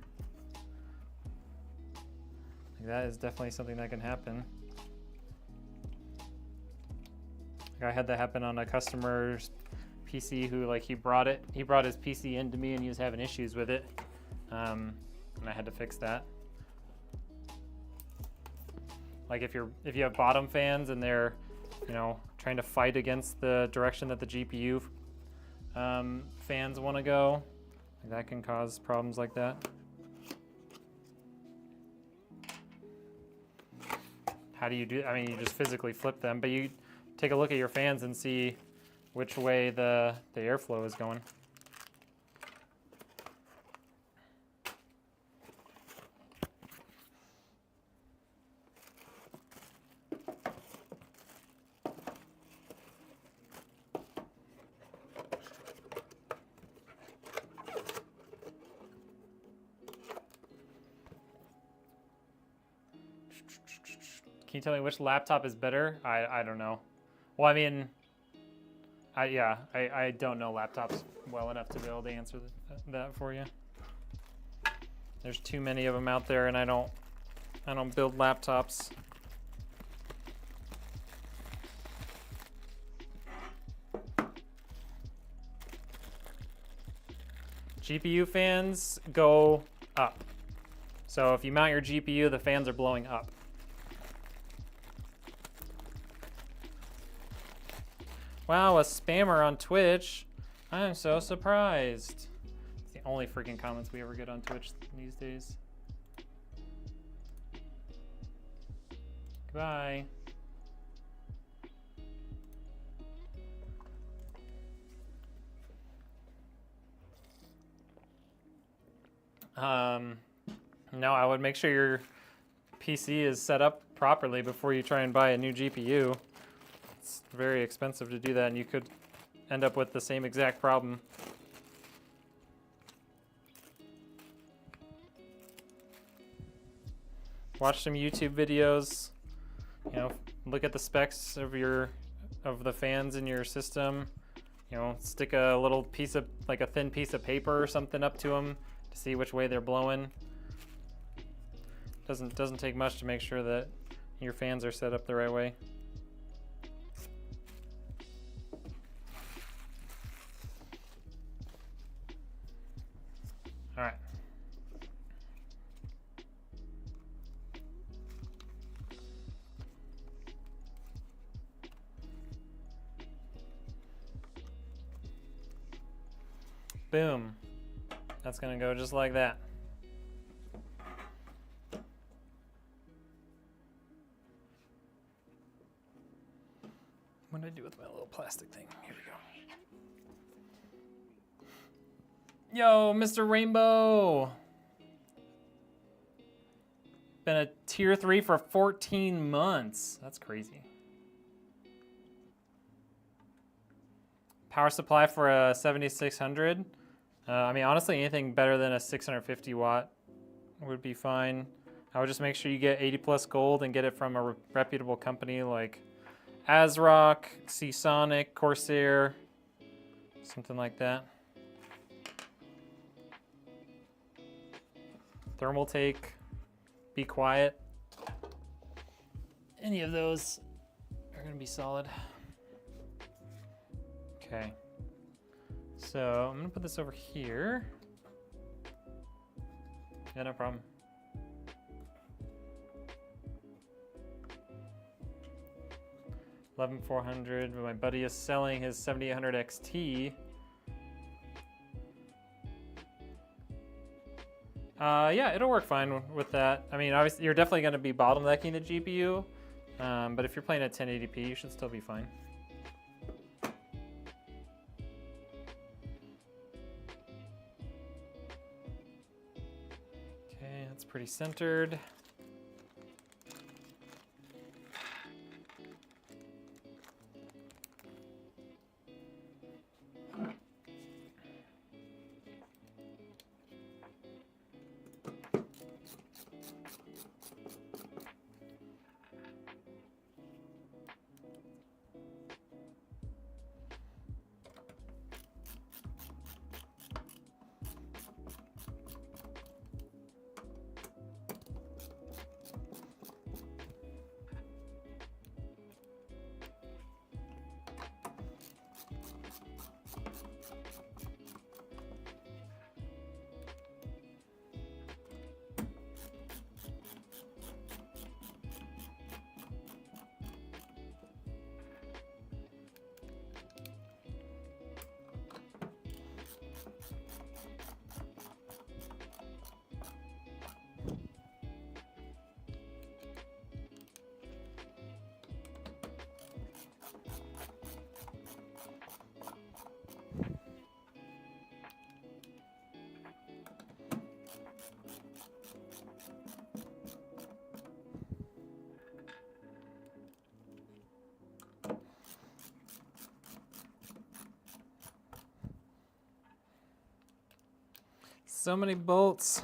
That is definitely something that can happen. I had that happen on a customer's PC who, like, he brought his PC into me and he was having issues with it, and I had to fix that. Like if you have bottom fans and they're, you know, trying to fight against the direction that the GPU fans want to go, that can cause problems like that. How do you do? I mean, you just physically flip them, but you take a look at your fans and see which way the airflow is going. Can you tell me which laptop is better? I don't know. Well, I mean, I don't know laptops well enough to be able to answer that for you. There's too many of them out there, and I don't build laptops. GPU fans go up. So if you mount your GPU, the fans are blowing up. Wow, a spammer on Twitch. I'm so surprised. It's the only freaking comments we ever get on Twitch these days. Goodbye. No, I would make sure your PC is set up properly before you try and buy a new GPU. It's very expensive to do that, and you could end up with the same exact problem. Watch some YouTube videos, you know, look at the specs of the fans in your system. You know, stick a little piece of, like a thin piece of paper or something up to them to see which way they're blowing. Doesn't take much to make sure that your fans are set up the right way. All right. Boom. That's gonna go just like that. What did I do with my little plastic thing? Here we go. Yo, Mr. Rainbow. Been a tier 3 for 14 months. That's crazy. Power supply for a 7600. I mean, honestly, anything better than a 650 watt would be fine. I would just make sure you get 80 plus gold and get it from a reputable company like ASRock, Seasonic, Corsair, something like that. Thermal take, Be Quiet. Any of those are gonna be solid. Okay. So I'm gonna put this over here. Yeah, no problem. $11,400, but my buddy is selling his 7800 XT. Yeah, it'll work fine with that. I mean, obviously, you're definitely gonna be bottlenecking the GPU, but if you're playing at 1080p, you should still be fine. Okay, that's pretty centered. So many bolts.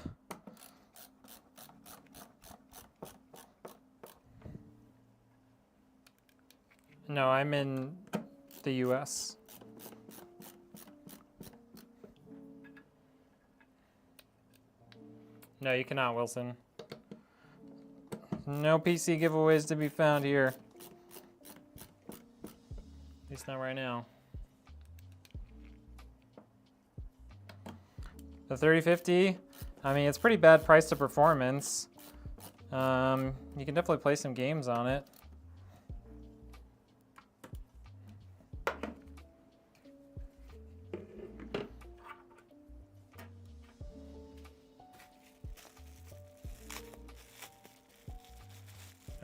No, I'm in the US. No, you cannot, Wilson. No PC giveaways to be found here. At least not right now. The 3050, I mean, it's pretty bad price to performance. You can definitely play some games on it.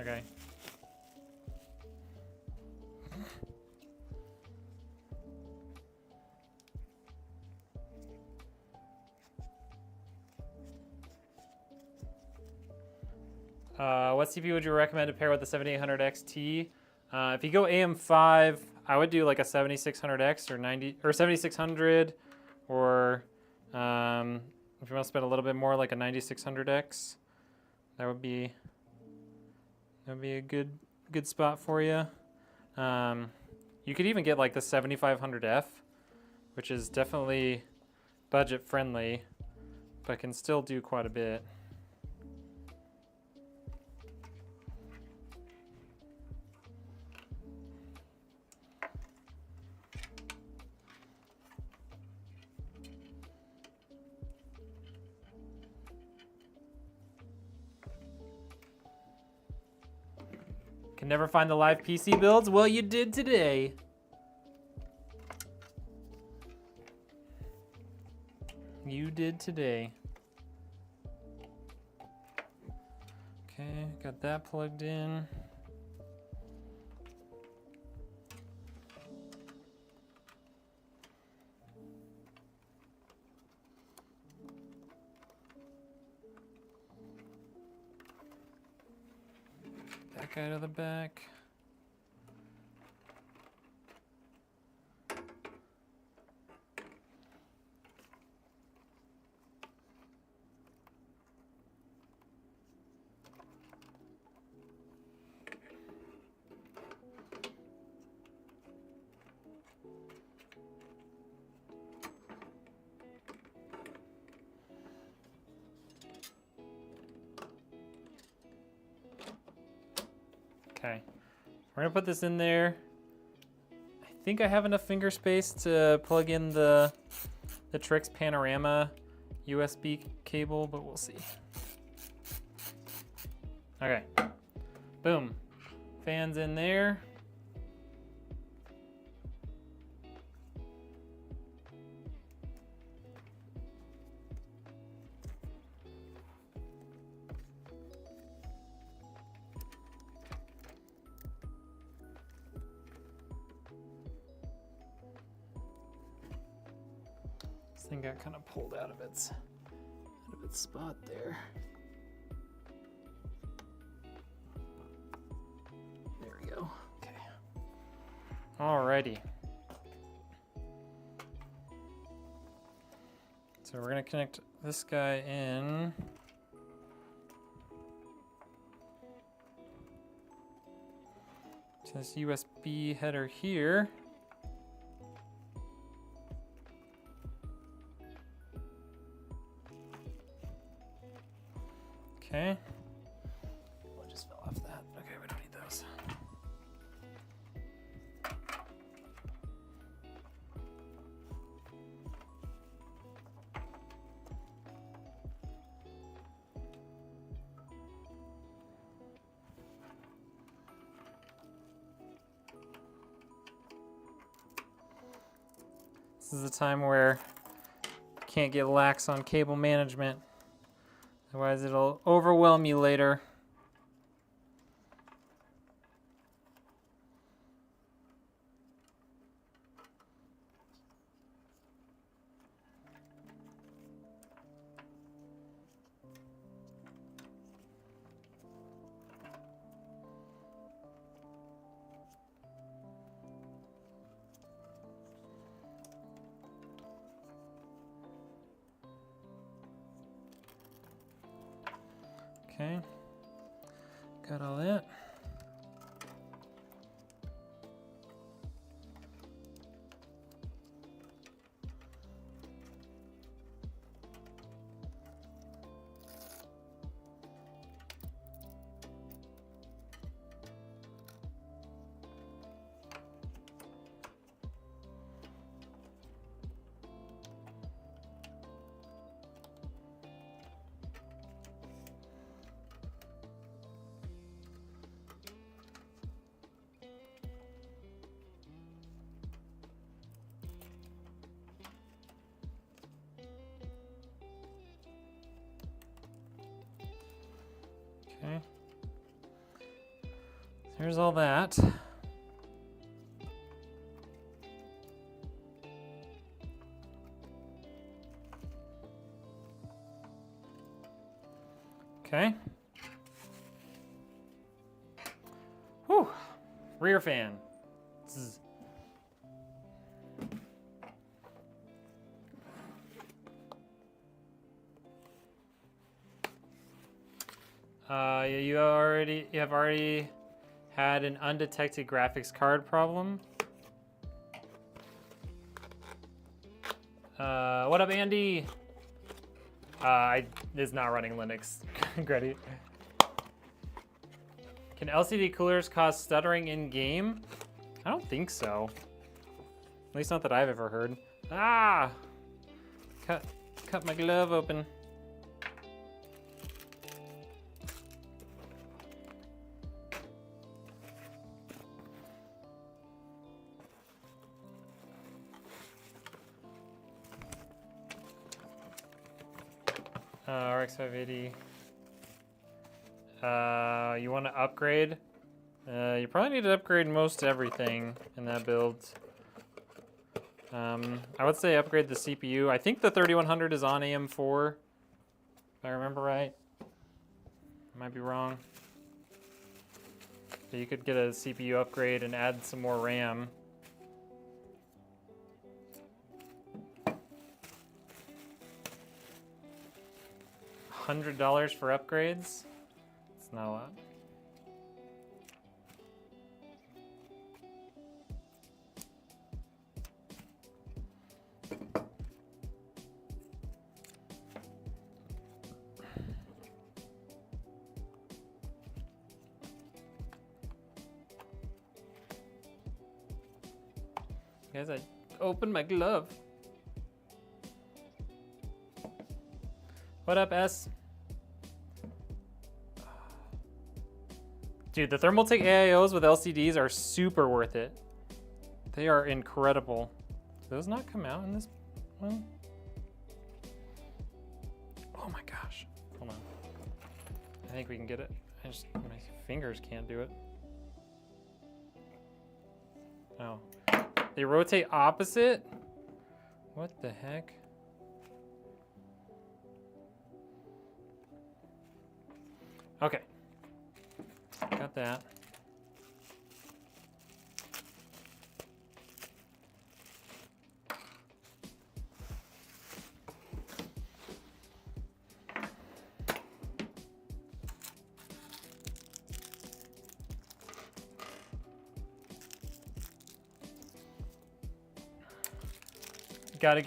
Okay. What CPU would you recommend to pair with the 7800 XT? If you go AM5, I would do like a 7600X or 7600, or if you want to spend a little bit more, like a 9600X. That would be a good spot for you. You could even get like the 7500F, which is definitely budget friendly, but can still do quite a bit. Can never find the live PC builds? Well, you did today. You did today. Okay, got that plugged in. That guy to the back. Okay, we're gonna put this in there. I think I have enough finger space to plug in the Tryx Panorama USB cable, but we'll see. Okay, boom, fans in there. Thing got kind of pulled out of its spot there. There we go. Okay. Alrighty. So we're gonna connect this guy in. To this USB header here. Okay. What just fell off that? Okay, we don't need those. This is the time where you can't get lax on cable management. Otherwise, it'll overwhelm you later. Okay, got all that. Okay. There's all that. Okay. Whew. Rear fan. Zzz. You have already had an undetected graphics card problem. What up, Andy? It's not running Linux. Gretty. Can LCD coolers cause stuttering in game? I don't think so. At least not that I've ever heard. Ah! Cut my glove open. RX 580. You want to upgrade? You probably need to upgrade most everything in that build. I would say upgrade the CPU. I think the 3100 is on AM4, if I remember right. I might be wrong. So you could get a CPU upgrade and add some more RAM. $100 for upgrades? It's not a lot. Guys, I opened my glove. What up, S? Dude, the Thermaltake AIOs with LCDs are super worth it. They are incredible. Do those not come out in this one? Oh my gosh. Hold on. I think we can get it. My fingers can't do it. Oh. They rotate opposite? What the heck? Okay. Got that. Got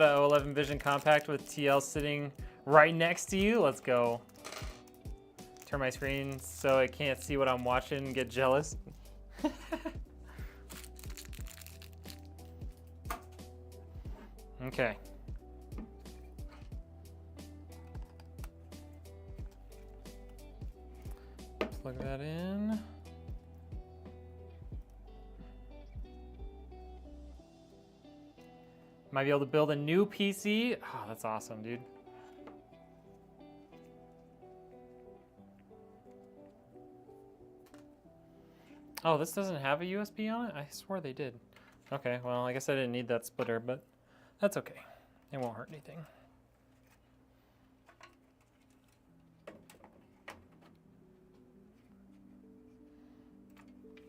a O11 Vision Compact with TL sitting right next to you. Let's go. Turn my screen so it can't see what I'm watching and get jealous. Okay. Plug that in. Might be able to build a new PC. Oh, that's awesome, dude. Oh, this doesn't have a USB on it? I swore they did. Okay, well, I guess I didn't need that splitter, but that's okay. It won't hurt anything.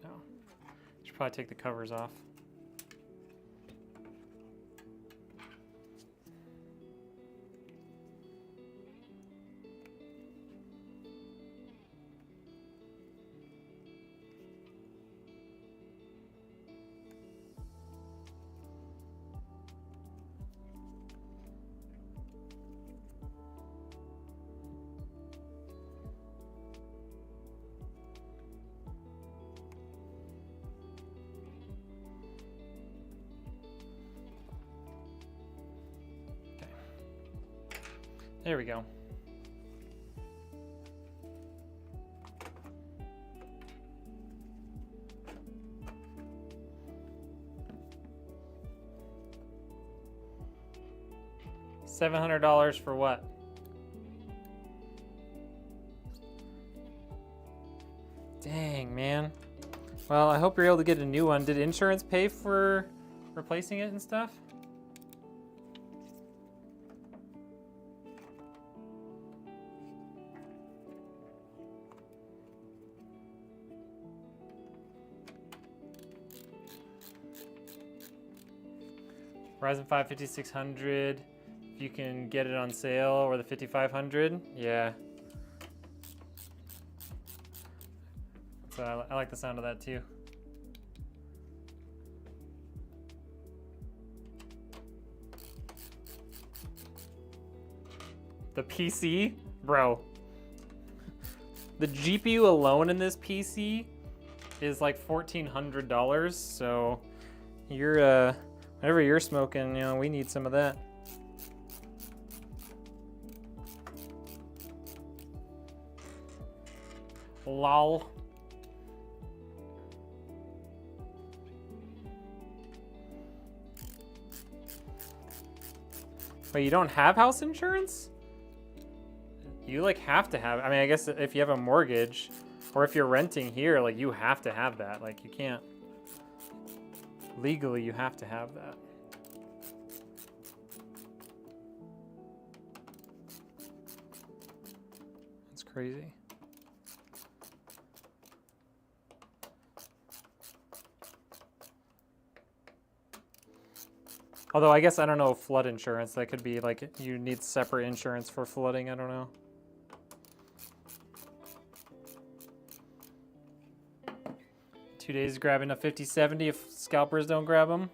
No. Should probably take the covers off. There we go. $700 for what? Dang, man. Well, I hope you're able to get a new one. Did insurance pay for replacing it and stuff? Ryzen 5 5600, if you can get it on sale, or the 5500, yeah. I like the sound of that too. The PC, bro. The GPU alone in this PC is like $1,400. So you're whatever you're smoking, you know, we need some of that. Lol. Wait, you don't have house insurance? You like have to have, I mean, I guess if you have a mortgage or if you're renting here, like you have to have that. Like you can't, legally you have to have that. That's crazy. Although I guess I don't know flood insurance. That could be like you need separate insurance for flooding. I don't know. Two days grabbing a 5070 if scalpers don't grab them.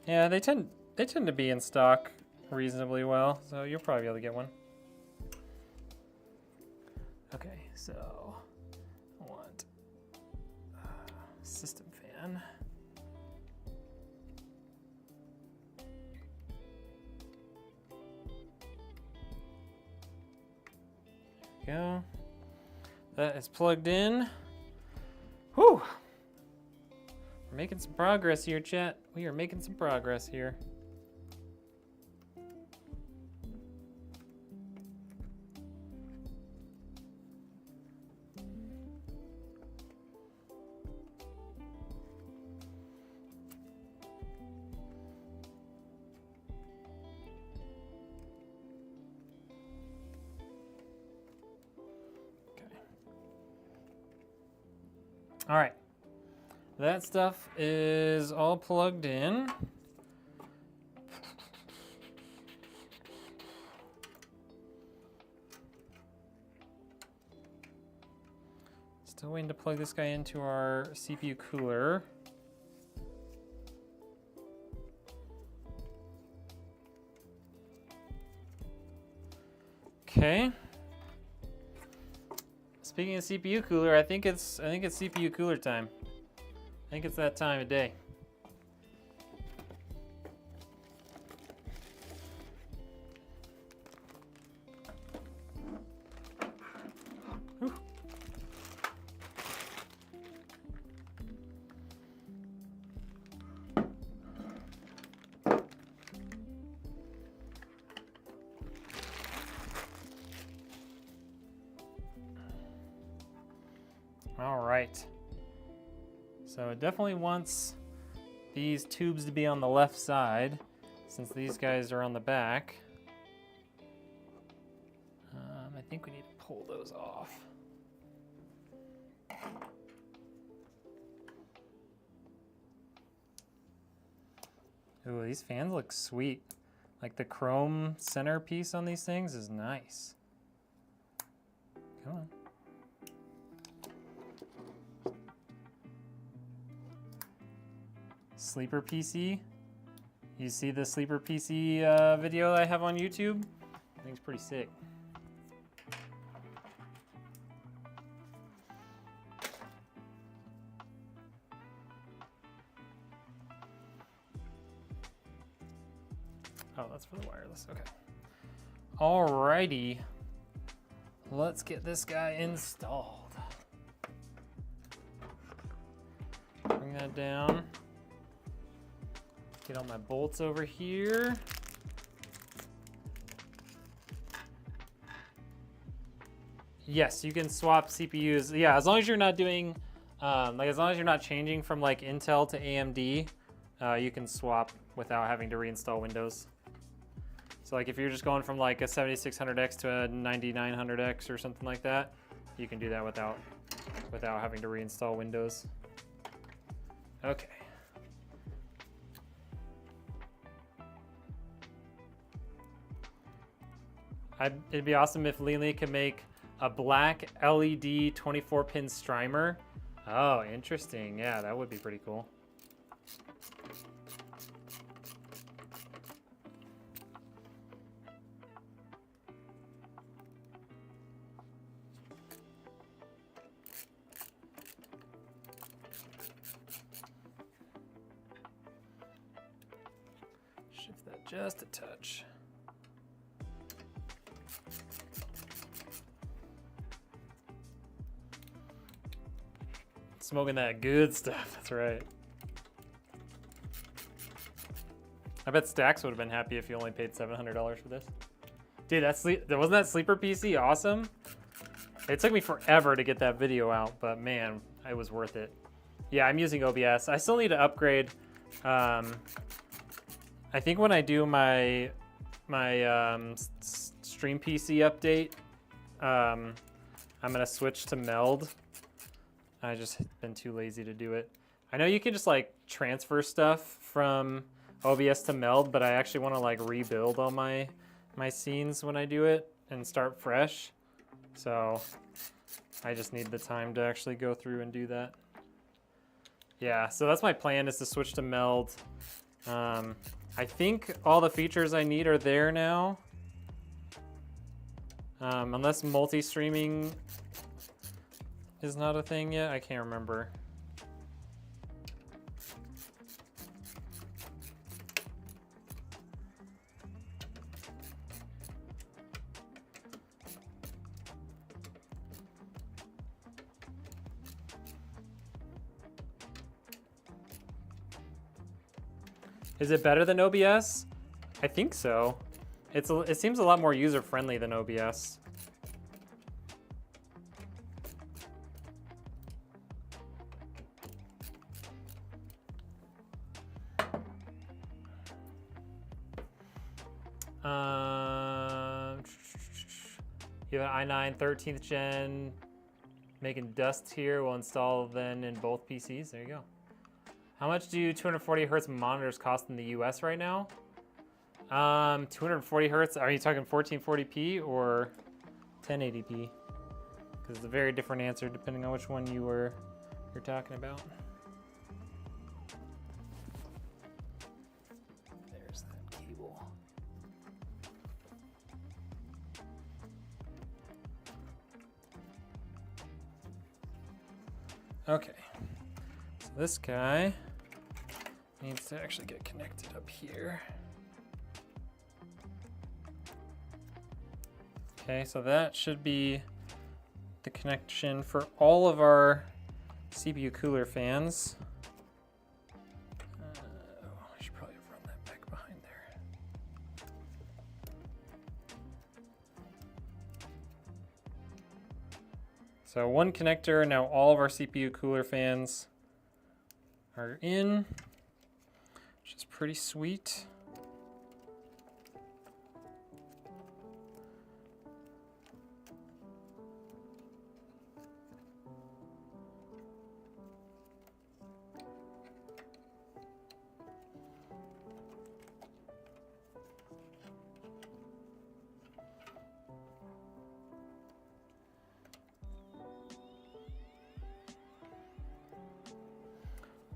Yeah, they tend to be in stock reasonably well, so you'll probably be able to get one. Okay, so I want system fan. There we go. That is plugged in. Whew! We're making some progress here, chat. We are making some progress here. All right, that stuff is all plugged in. Still waiting to plug this guy into our CPU cooler. Okay. Speaking of CPU cooler, I think it's CPU cooler time. I think it's that time of day. Whew. All right. So it definitely wants these tubes to be on the left side since these guys are on the back. I think we need to pull those off. Ooh, these fans look sweet. Like the chrome centerpiece on these things is nice. Come on. Sleeper PC. You see the sleeper PC video that I have on YouTube? I think it's pretty sick. Oh, that's for the wireless. Okay. Alrighty. Let's get this guy installed. Bring that down. Get all my bolts over here. Yes, you can swap CPUs. Yeah, as long as you're not doing, as long as you're not changing from like Intel to AMD, you can swap without having to reinstall Windows. So like if you're just going from like a 7600X to a 9900X or something like that, you can do that without having to reinstall Windows. Okay. It'd be awesome if Lian could make A black LED 24-pin Strimer. Oh, interesting. Yeah, that would be pretty cool. Shift that just a touch. Smoking that good stuff, that's right. I bet Stacks would have been happy if you only paid $700 for this. Dude, wasn't that sleeper PC awesome? It took me forever to get that video out, but man, it was worth it. Yeah, I'm using OBS. I still need to upgrade. I think when I do my stream PC update, I'm gonna switch to Meld. I just been too lazy to do it. I know you can just like transfer stuff from OBS to Meld, but I actually want to like rebuild all my scenes when I do it and start fresh. So I just need the time to actually go through and do that. Yeah, so that's my plan, is to switch to Meld. I think all the features I need are there now. Unless multi-streaming is not a thing yet, I can't remember. Is it better than OBS? I think so. It seems a lot more user-friendly than OBS. You have an i9 13th gen making dust here. We'll install then in both PCs. There you go. How much do 240 hertz monitors cost in the US right now? 240 hertz, are you talking 1440p or 1080p? Because it's a very different answer depending on which one you're talking about. There's that cable. Okay, so this guy needs to actually get connected up here. Okay, so that should be the connection for all of our CPU cooler fans. I should probably run that back behind there. So one connector, now all of our CPU cooler fans are in, which is pretty sweet.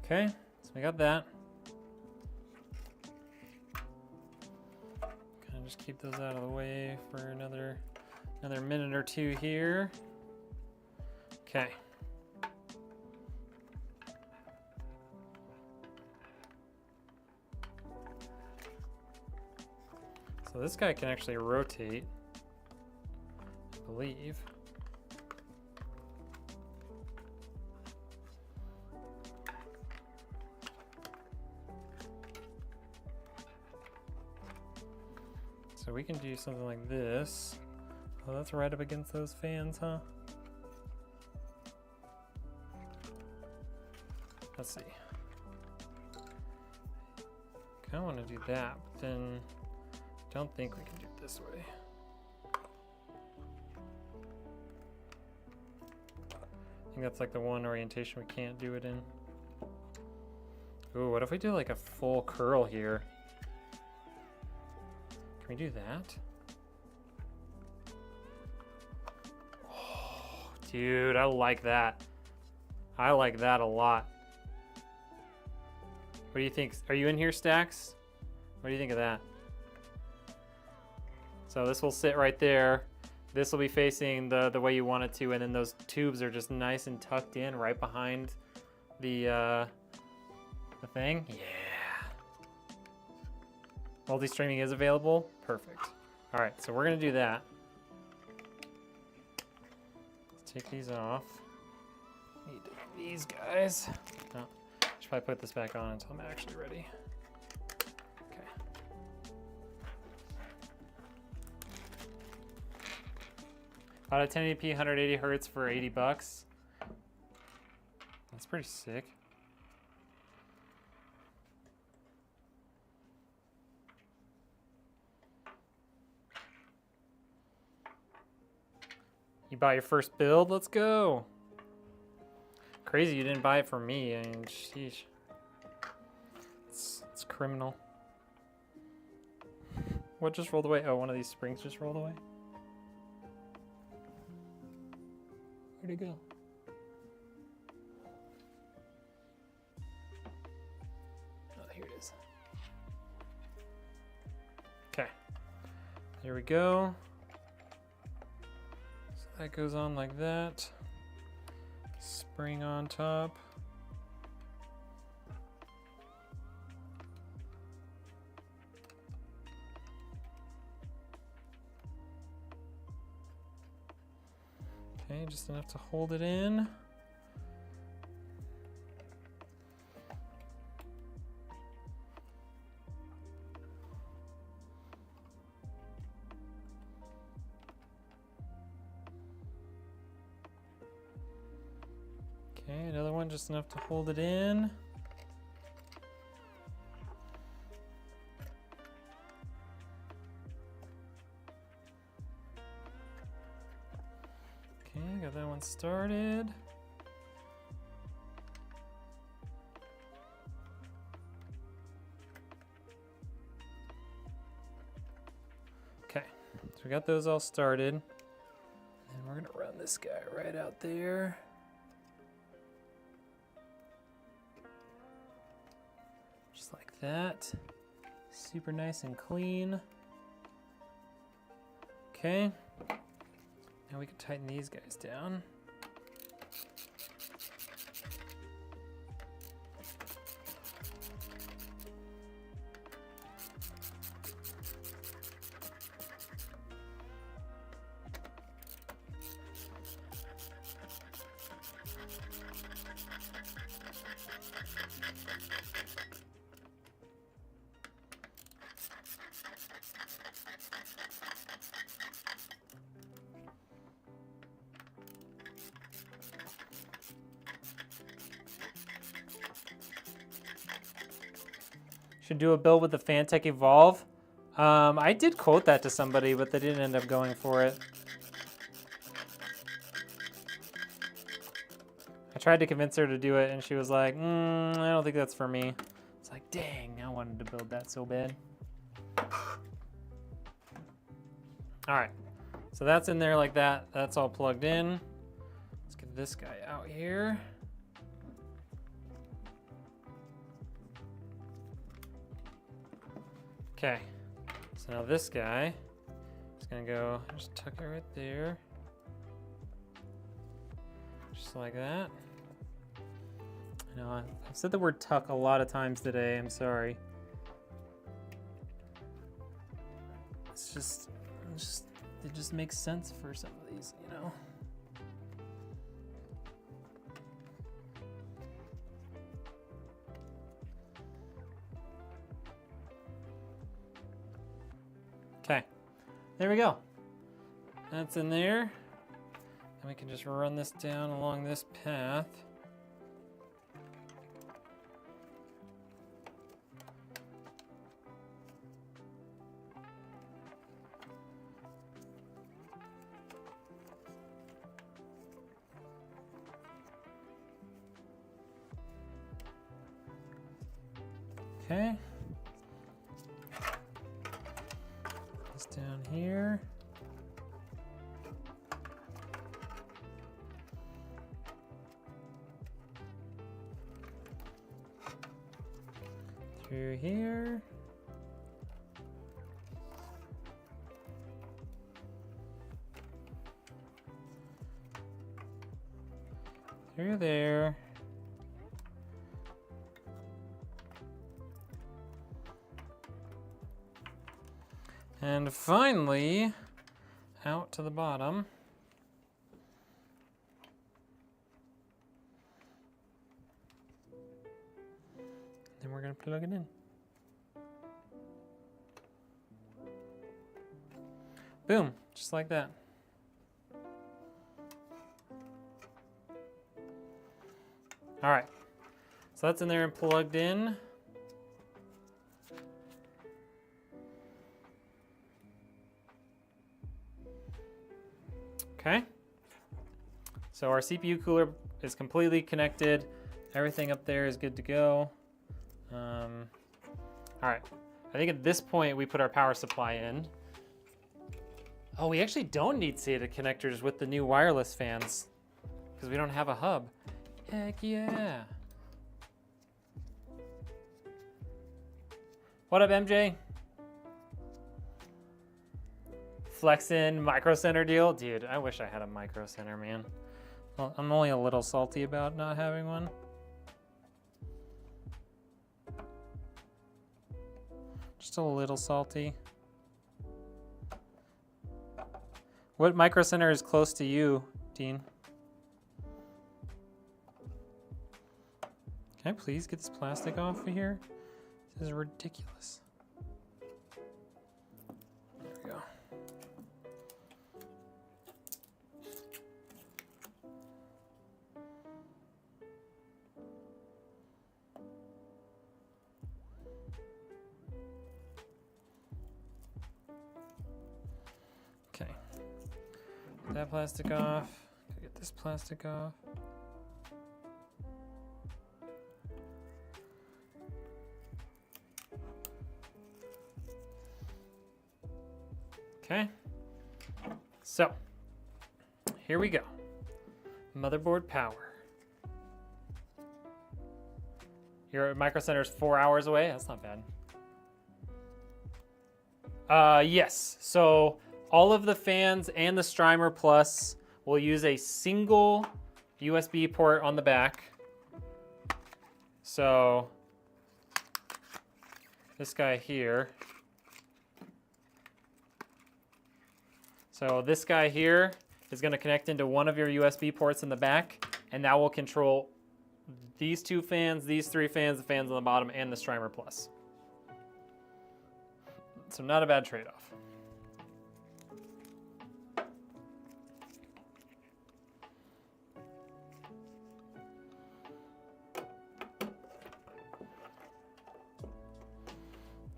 Okay, so we got that. Kind of just keep those out of the way for another minute or two here. Okay. So this guy can actually rotate, I believe. So we can do something like this. Oh, that's right up against those fans, huh? Let's see. Kind of want to do that, but then don't think we can do it this way. I think that's like the one orientation we can't do it in. Ooh, what if we do like a full curl here? Can we do that? Oh, Dude, I like that. I like that a lot. What do you think? Are you in here, Stacks? What do you think of that? So this will sit right there. This will be facing the way you want it to, and then those tubes are just nice and tucked in right behind the thing. Yeah. Multi-streaming is available. Perfect. All right, so we're gonna do that. Let's take these off. Need these guys. Oh, I should probably put this back on until I'm actually ready. Okay. Bought a 1080p 180 hertz for 80 bucks. That's pretty sick. You bought your first build? Let's go. Crazy you didn't buy it for me. I mean, sheesh. It's criminal. What just rolled away? Oh, one of these springs just rolled away. Where'd it go? Oh, here it is. Okay. There we go. So that goes on like that. Spring on top. Okay, just enough to hold it in. Okay, another one just enough to hold it in. Okay, got that one started. Okay, so we got those all started. And we're gonna run this guy right out there. Just like that. Super nice and clean. Okay. Now we can tighten these guys down. Should do a build with the Fantech Evolve. I did quote that to somebody, but they didn't end up going for it. I tried to convince her to do it, and she was like, I don't think that's for me. It's like, dang, I wanted to build that so bad. All right, so that's in there like that. That's all plugged in. Let's get this guy out here. Okay, so now this guy is gonna go, just tuck it right there. Just like that. I know I've said the word tuck a lot of times today, I'm sorry. It just makes sense for some of these, you know? Okay, there we go. That's in there. And we can just run this down along this path. Okay. Down here. through here. Through there. And finally, out to the bottom. Then we're gonna plug it in. Boom, just like that. All right, so that's in there and plugged in. Okay, so our CPU cooler is completely connected. Everything up there is good to go. All right, I think at this point we put our power supply in. Oh, we actually don't need SATA connectors with the new wireless fans because we don't have a hub. Heck yeah. What up, MJ? Flexin' Micro Center deal? Dude, I wish I had a Micro Center, man. Well, I'm only a little salty about not having one. Just a little salty. What Micro Center is close to you, Dean? Can I please get this plastic off of here? This is ridiculous. There we go. Okay. Get that plastic off. Get this plastic off. Okay, so here we go. Motherboard power. Your Micro Center is 4 hours away. That's not bad. Yes, so all of the fans and the Strimer Plus will use a single USB port on the back. So this guy here. So this guy here is going to connect into one of your USB ports in the back, and that will control these two fans, these three fans, the fans on the bottom, and the Strimer Plus. So not a bad trade-off.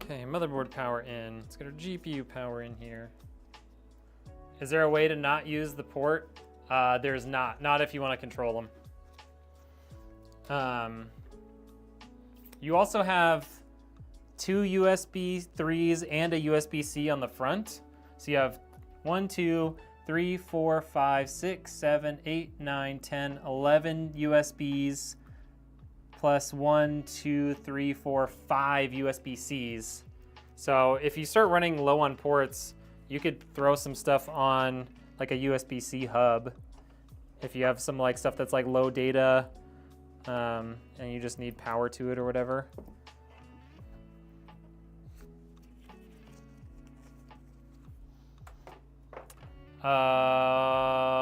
Okay, motherboard power in. Let's get our GPU power in here. Is there a way to not use the port? There's not if you want to control them. You also have two USB 3s and a USB-C on the front. So you have 1, 2, 3, 4, 5, 6, 7, 8, 9, 10, 11 USBs plus 1, 2, 3, 4, 5 USB-Cs. So if you start running low on ports, you could throw some stuff on like a USB-C hub if you have some like stuff that's like low data and you just need power to it or whatever.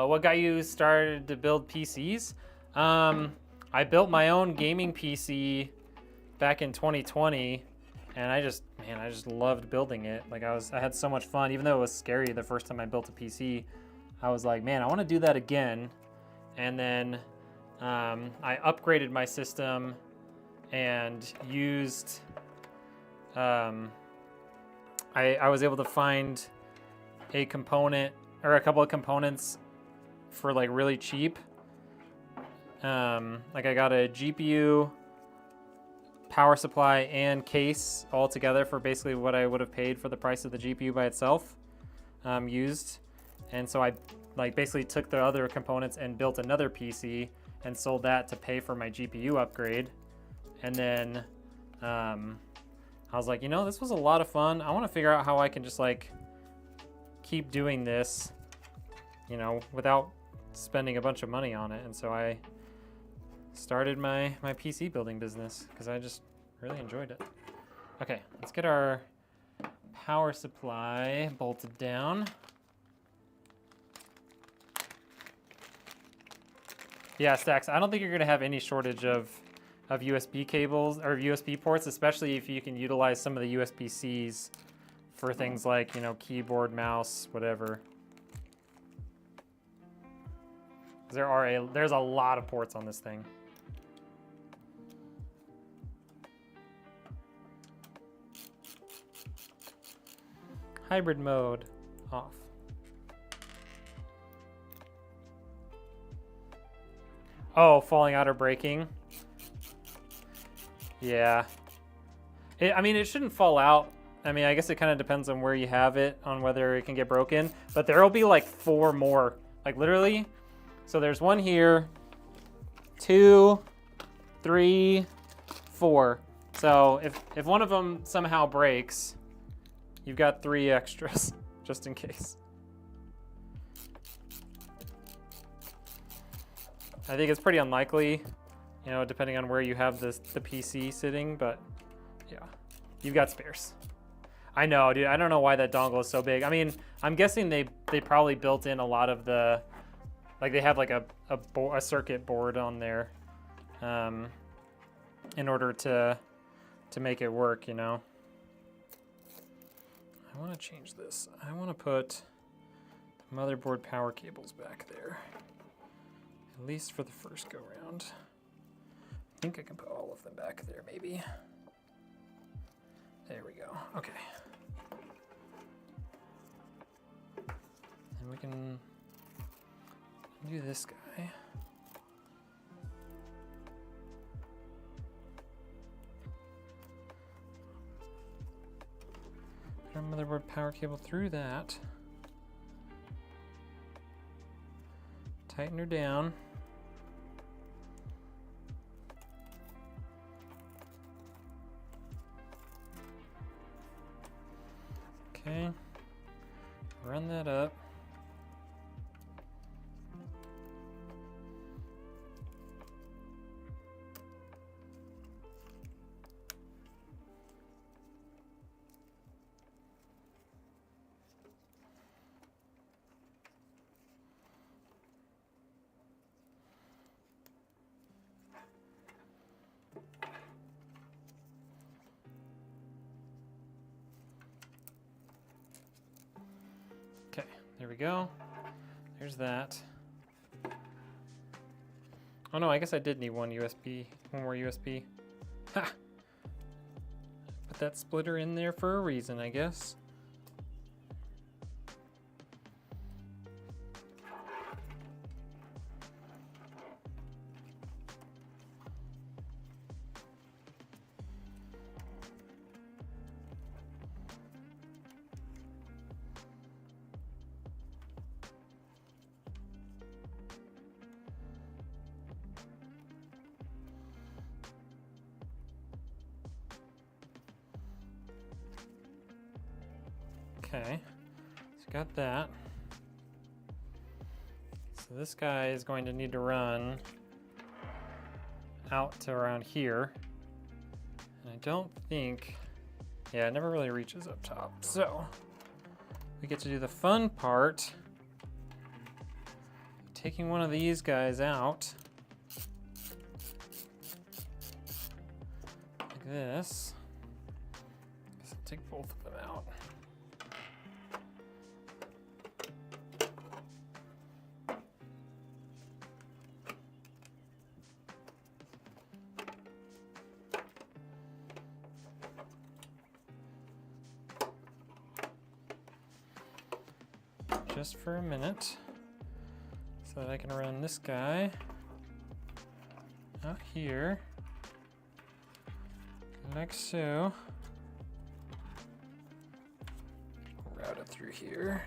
What got you started to build PCs? I built my own gaming PC back in 2020. And I just loved building it. Like I had so much fun, even though it was scary the first time I built a PC. I was like, man, I want to do that again. And then I upgraded my system and used. I was able to find a component or a couple of components for like really cheap. Like I got a GPU, power supply, and case all together for basically what I would have paid for the price of the GPU by itself used. And so I like basically took the other components and built another PC and sold that to pay for my GPU upgrade. And then I was like, you know, this was a lot of fun. I want to figure out how I can just like keep doing this, you know, without spending a bunch of money on it. And so I started my PC building business because I just really enjoyed it. Okay, let's get our power supply bolted down. Yeah, Stacks, I don't think you're gonna have any shortage of USB cables or USB ports, especially if you can utilize some of the USB-Cs for things like, you know, keyboard, mouse, whatever. There's a lot of ports on this thing. Hybrid mode off. Oh, falling out or breaking. Yeah. I mean, it shouldn't fall out. I mean, I guess it kind of depends on where you have it, on whether it can get broken. But there'll be like 4 more. Like literally. So there's 1 here, 2, 3, 4. So if one of them somehow breaks, you've got 3 extras, just in case. I think it's pretty unlikely, you know, depending on where you have the PC sitting, but yeah, you've got spares. I know, dude, I don't know why that dongle is so big. I mean, I'm guessing they probably built in a lot of the, like they have like a circuit board on there in order to make it work, you know. I want to change this. I want to put the motherboard power cables back there. At least for the first go round. I think I can put all of them back there maybe. There we go, okay. And we can do this guy. Put our motherboard power cable through that. Tighten her down. Okay, run that up. There we go. There's that. Oh no, I guess I did need one more USB. Ha! Put that splitter in there for a reason, I guess. Okay, so got that. So this guy is going to need to run out to around here. And I don't think, yeah, it never really reaches up top. So we get to do the fun part, taking one of these guys out, like this. Guess I'll take both of them out. Just for a minute, so that I can run this guy out here, like so. Route it through here.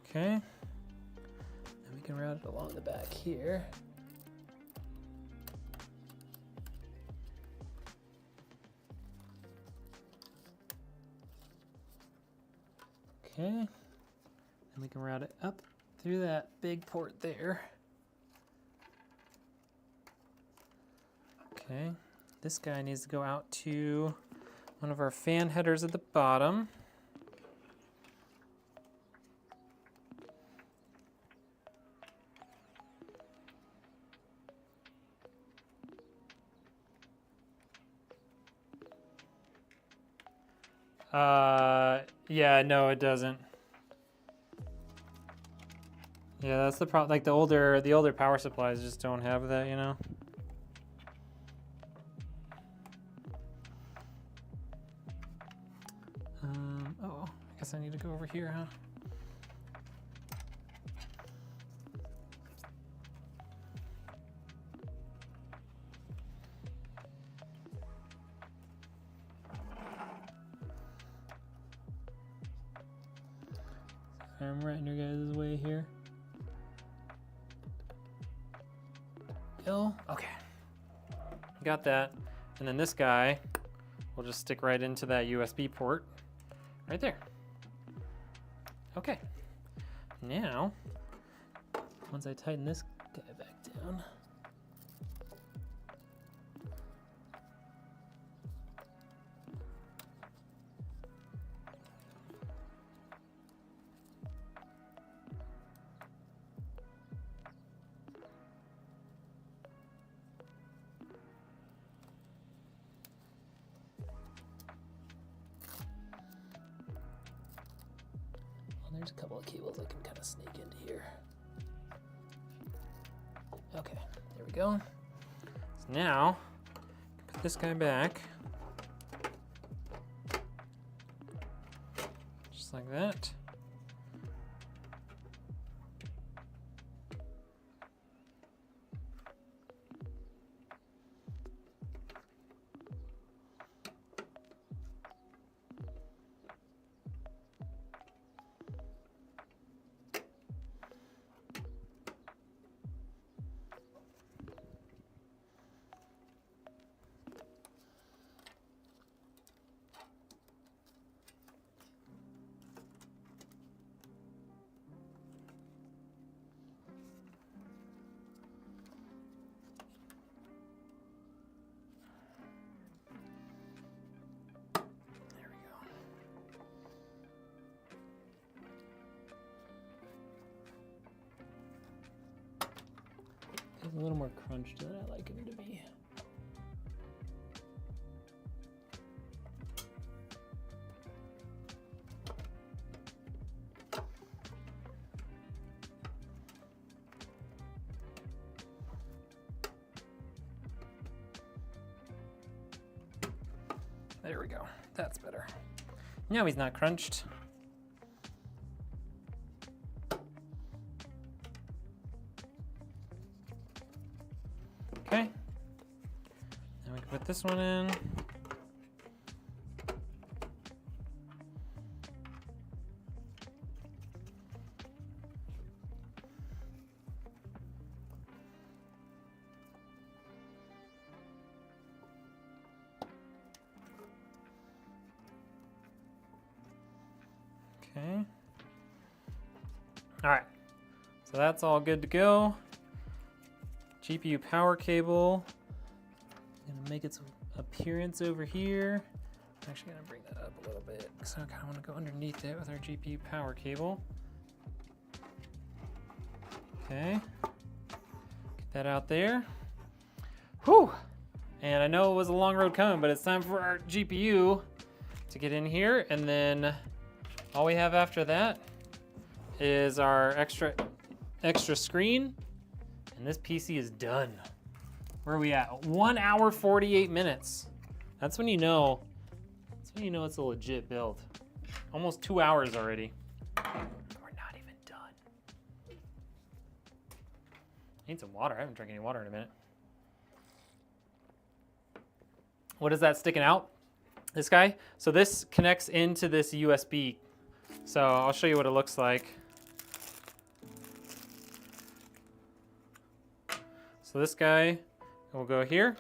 Okay, Run it along the back here. Okay, and we can route it up through that big port there. Okay, this guy needs to go out to one of our fan headers at the bottom. Yeah, no, it doesn't. Yeah, that's the problem. Like the older power supplies just don't have that, you know. Oh, I guess I need to go over here, huh? I'm right in your guys' way here. Go. Okay. Got that. And then this guy will just stick right into that USB port right there. Okay. Now, once I tighten this guy back down, there's a couple of cables I can kind of sneak into here. Okay, there we go. So now, put this guy back. Just like that. He's a little more crunched than I like him to be. There we go. That's better. Now he's not crunched. Okay. Now we can put this one in. Okay. All right. So that's all good to go. GPU power cable. Gonna make its appearance over here. I'm actually gonna bring that up a little bit because I kind of want to go underneath it with our GPU power cable. Okay. Get that out there. Whew. And I know it was a long road coming, but it's time for our GPU to get in here. And then all we have after that is our extra screen. And this PC is done. Where are we at? 1 hour, 48 minutes. That's when you know it's a legit build. Almost 2 hours already. We're not even done. I need some water. I haven't drank any water in a minute. What is that sticking out? This guy? So this connects into this USB. So I'll show you what it looks like. So this guy will go here,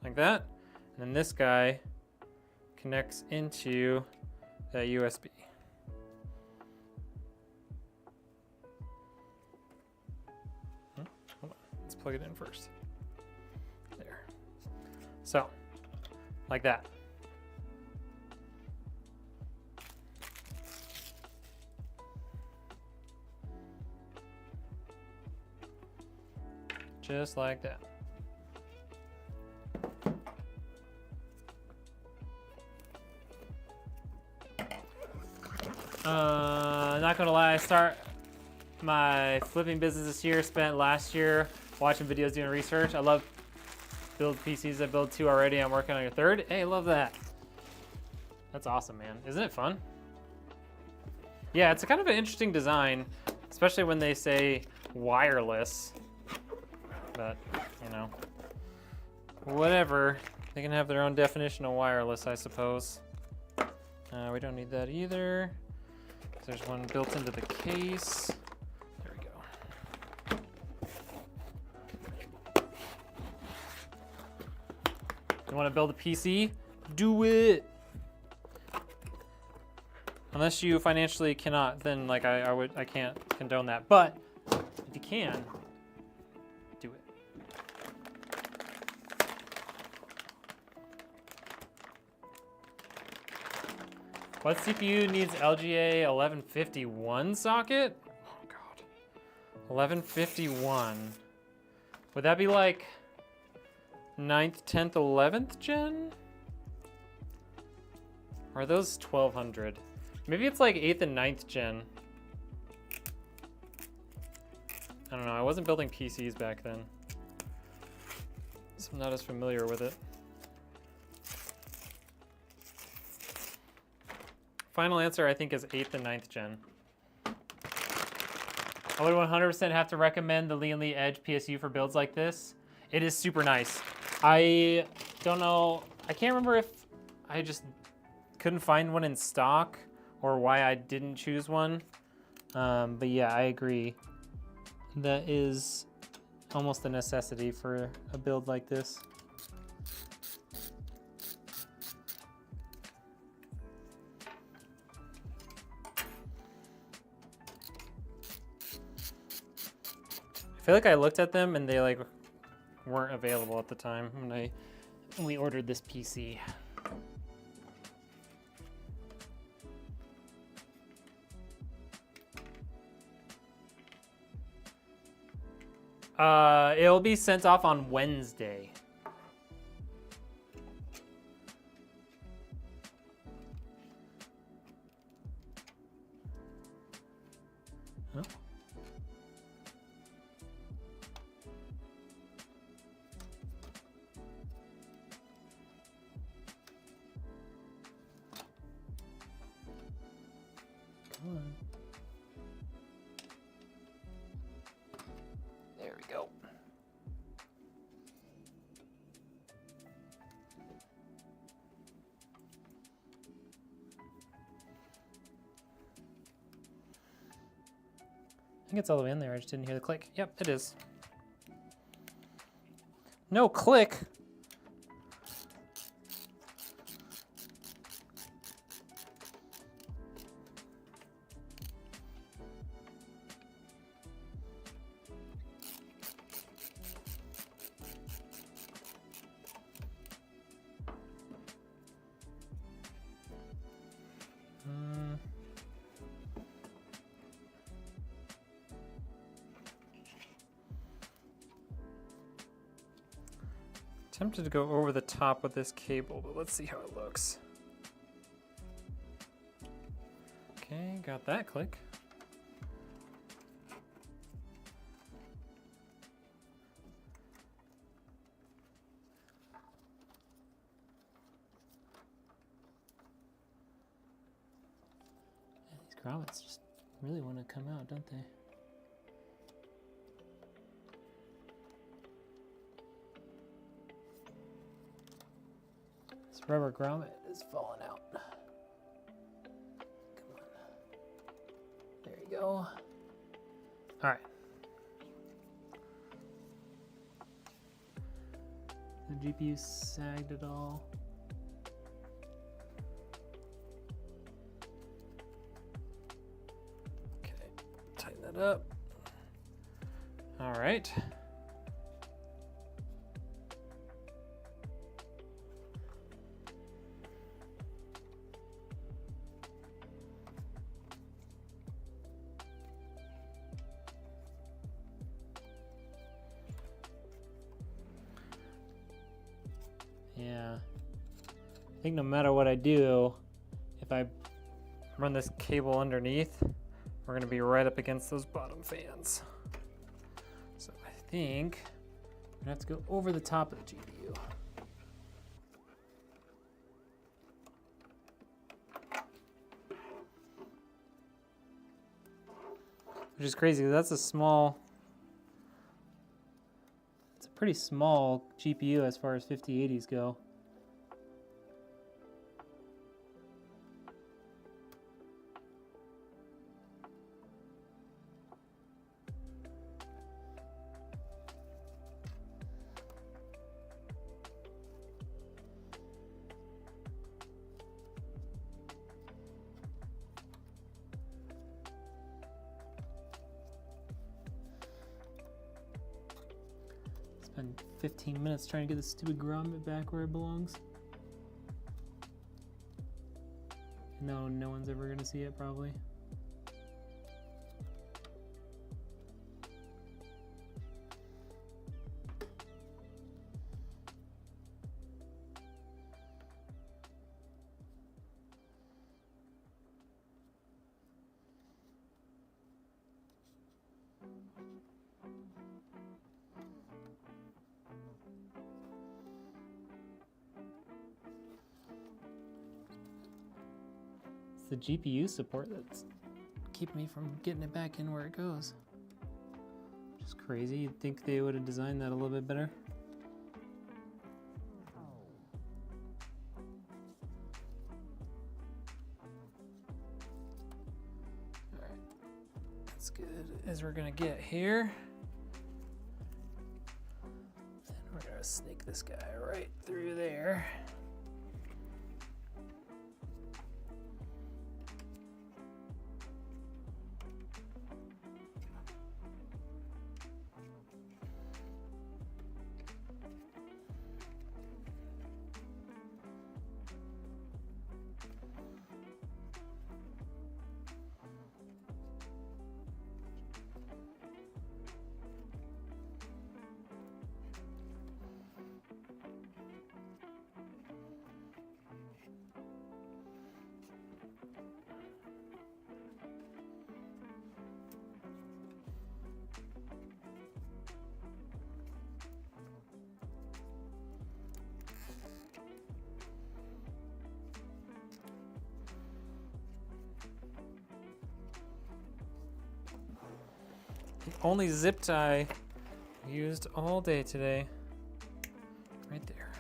like that. And then this guy connects into that USB. Hold on, let's plug it in first. There. So, like that. Just like that. Not gonna lie, I start my flipping business this year, spent last year watching videos, doing research. I love build PCs. I built 2 already. I'm working on your 3rd. Hey, love that. That's awesome, man. Isn't it fun? Yeah, it's a kind of an interesting design, especially when they say wireless. But, you know, whatever. They can have their own definition of wireless, I suppose. We don't need that either. There's one built into the case. There we go. You want to build a PC? Do it. Unless you financially cannot, then like I can't condone that. But if you can, do it. What CPU needs LGA 1151 socket? Oh God. 1151. Would that be like 9th, 10th, 11th gen? Or are those 1200? Maybe it's like 8th and 9th gen. I don't know, I wasn't building PCs back then, so I'm not as familiar with it. Final answer, I think, is 8th and 9th gen. I would 100% have to recommend the Lian Li Edge PSU for builds like this. It is super nice. I don't know, I can't remember if I just couldn't find one in stock or why I didn't choose one. But yeah, I agree. That is almost a necessity for a build like this. I feel like I looked at them and they like weren't available at the time when we ordered this PC. It'll be sent off on Wednesday. Huh? Come on. There we go. I think it's all the way in there. I just didn't hear the click. Yep, it is. No click. Tempted to go over the top with this cable, but let's see how it looks. Okay, got that click. Yeah, these grommets just really want to come out, don't they? Rubber grommet is falling out. Come on. There you go. All right. The GPU sagged at all. Okay, tighten that up. All right. Yeah, I think no matter what I do, if I run this cable underneath, we're gonna be right up against those bottom fans. So I think I'm gonna have to go over the top of the GPU. Which is crazy, that's a small, it's a pretty small GPU as far as 5080s go. Spend 15 minutes trying to get this stupid grommet back where it belongs. No one's ever gonna see it probably. The GPU support that's keeping me from getting it back in where it goes. Just crazy. You'd think they would have designed that a little bit better. All right, that's good as we're gonna get here. And we're gonna snake this guy right through there. The only zip tie used all day today. Right there.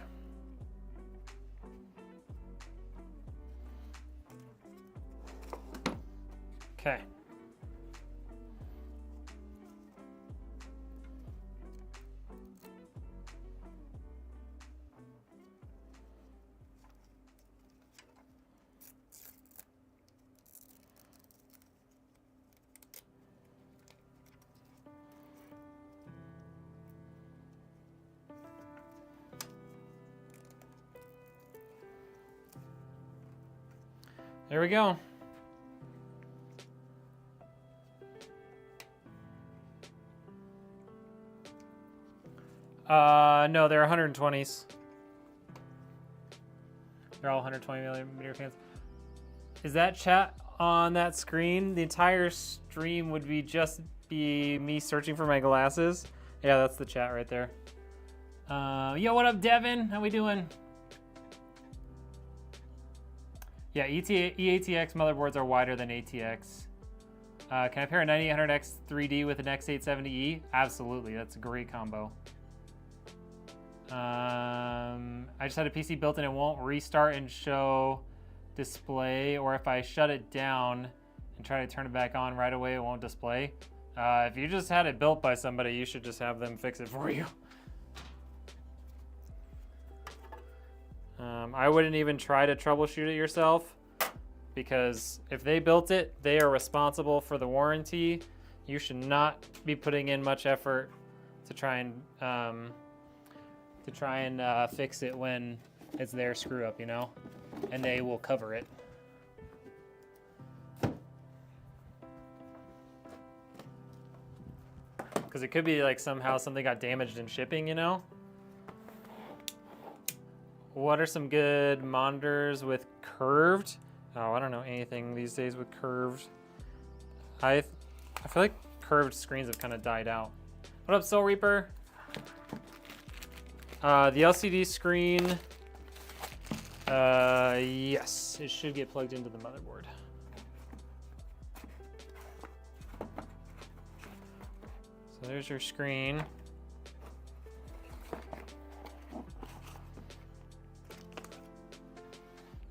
Okay. There we go. No, they're 120s. They're all 120 millimeter fans. Is that chat on that screen? The entire stream would be just be me searching for my glasses. Yeah, that's the chat right there. Yo, what up, Devin? How we doing? Yeah, EATX motherboards are wider than ATX. Can I pair a 9800X 3D with an X870E? Absolutely, that's a great combo. I just had a PC built and it won't restart and show display, or if I shut it down and try to turn it back on right away, it won't display. If you just had it built by somebody, you should just have them fix it for you. I wouldn't even try to troubleshoot it yourself, because if they built it, they are responsible for the warranty. You should not be putting in much effort to try and fix it when it's their screw up, you know, and they will cover it. Because it could be like somehow something got damaged in shipping, you know? What are some good monitors with curved? Oh, I don't know anything these days with curved. I feel like curved screens have kind of died out. What up, Soul Reaper? The LCD screen, yes, it should get plugged into the motherboard. So there's your screen.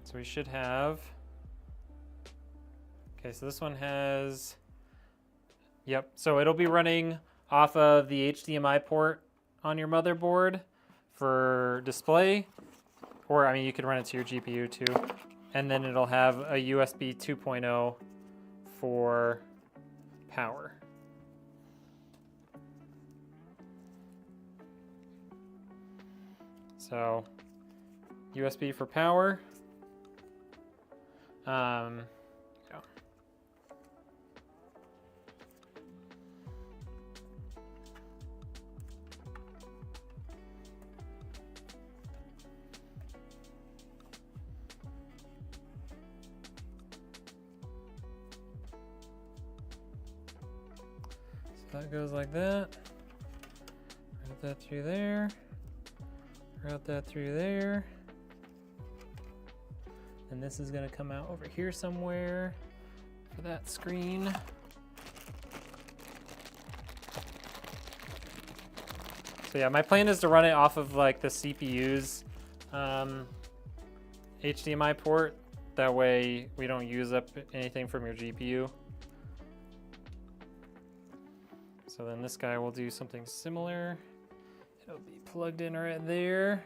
So we should have, okay, so this one has, yep, so it'll be running off of the HDMI port on your motherboard for display, or I mean, you could run it to your GPU too, and then it'll have a USB 2.0 for power. So USB for power. Yeah. So that goes like that. Route that through there. Route that through there. And this is gonna come out over here somewhere for that screen. So yeah, my plan is to run it off of like the CPU's HDMI port. That way we don't use up anything from your GPU. So then this guy will do something similar. It'll be plugged in right there.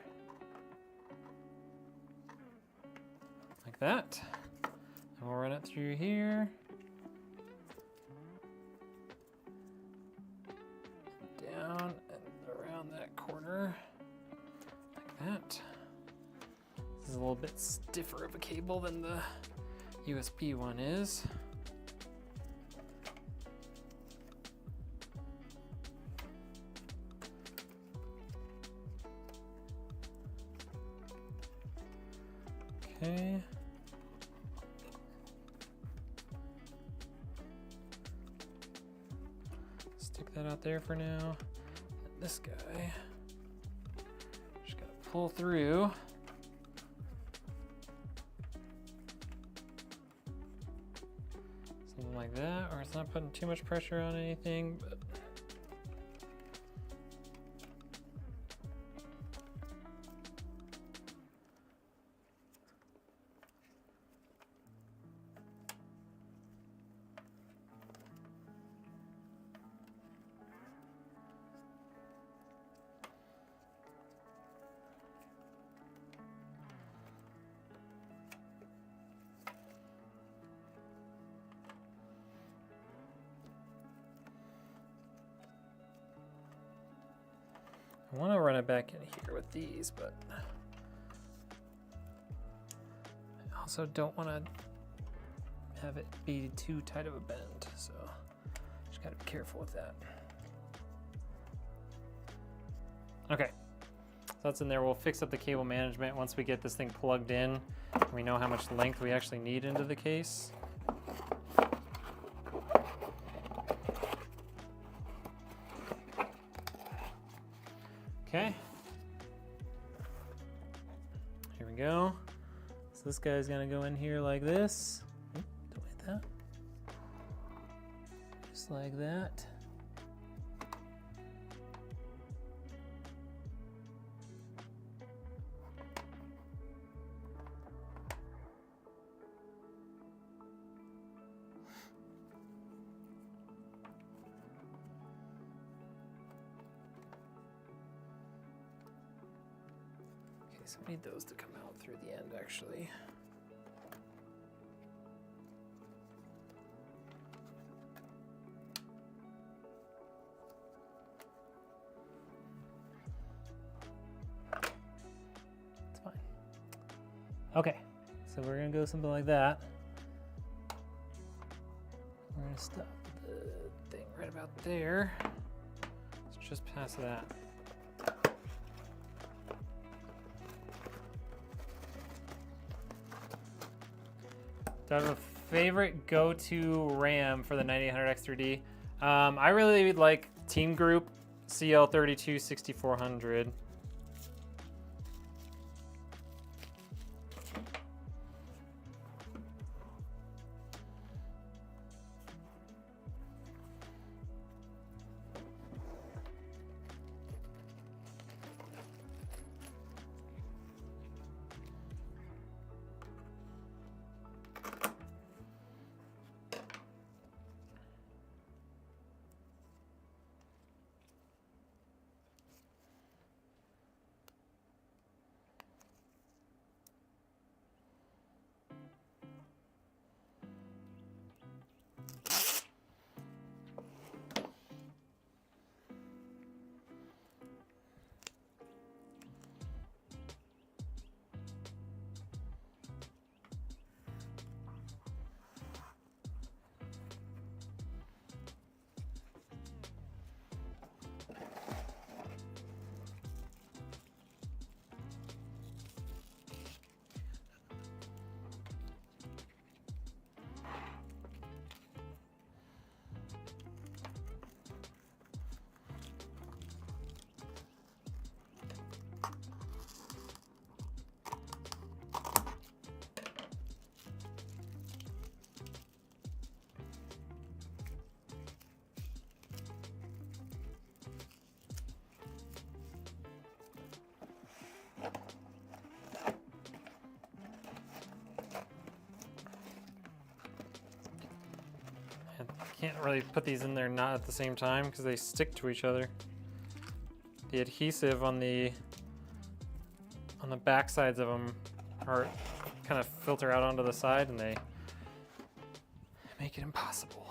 Like that. And we'll run it through here. Down and around that corner. Like that. This is a little bit stiffer of a cable than the USB one is. Okay. Stick that out there for now. And this guy, just gotta pull through. Something like that, or it's not putting too much pressure on anything, but I want to run it back in here with these, but I also don't want to have it be too tight of a bend, so just got to be careful with that. Okay, so that's in there. We'll fix up the cable management once we get this thing plugged in. We know how much length we actually need into the case. Okay, here we go. So this guy's gonna go in here like this. Don't hit that. Just like that. So I need those to come out through the end, actually. It's fine. Okay, so we're gonna go something like that. We're gonna stop the thing right about there. It's just past that. Do I have a favorite go-to RAM for the 9800 X3D? I really like Team Group CL32 6400. Can't really put these in there not at the same time because they stick to each other. The adhesive on the back sides of them are kind of filter out onto the side and they make it impossible.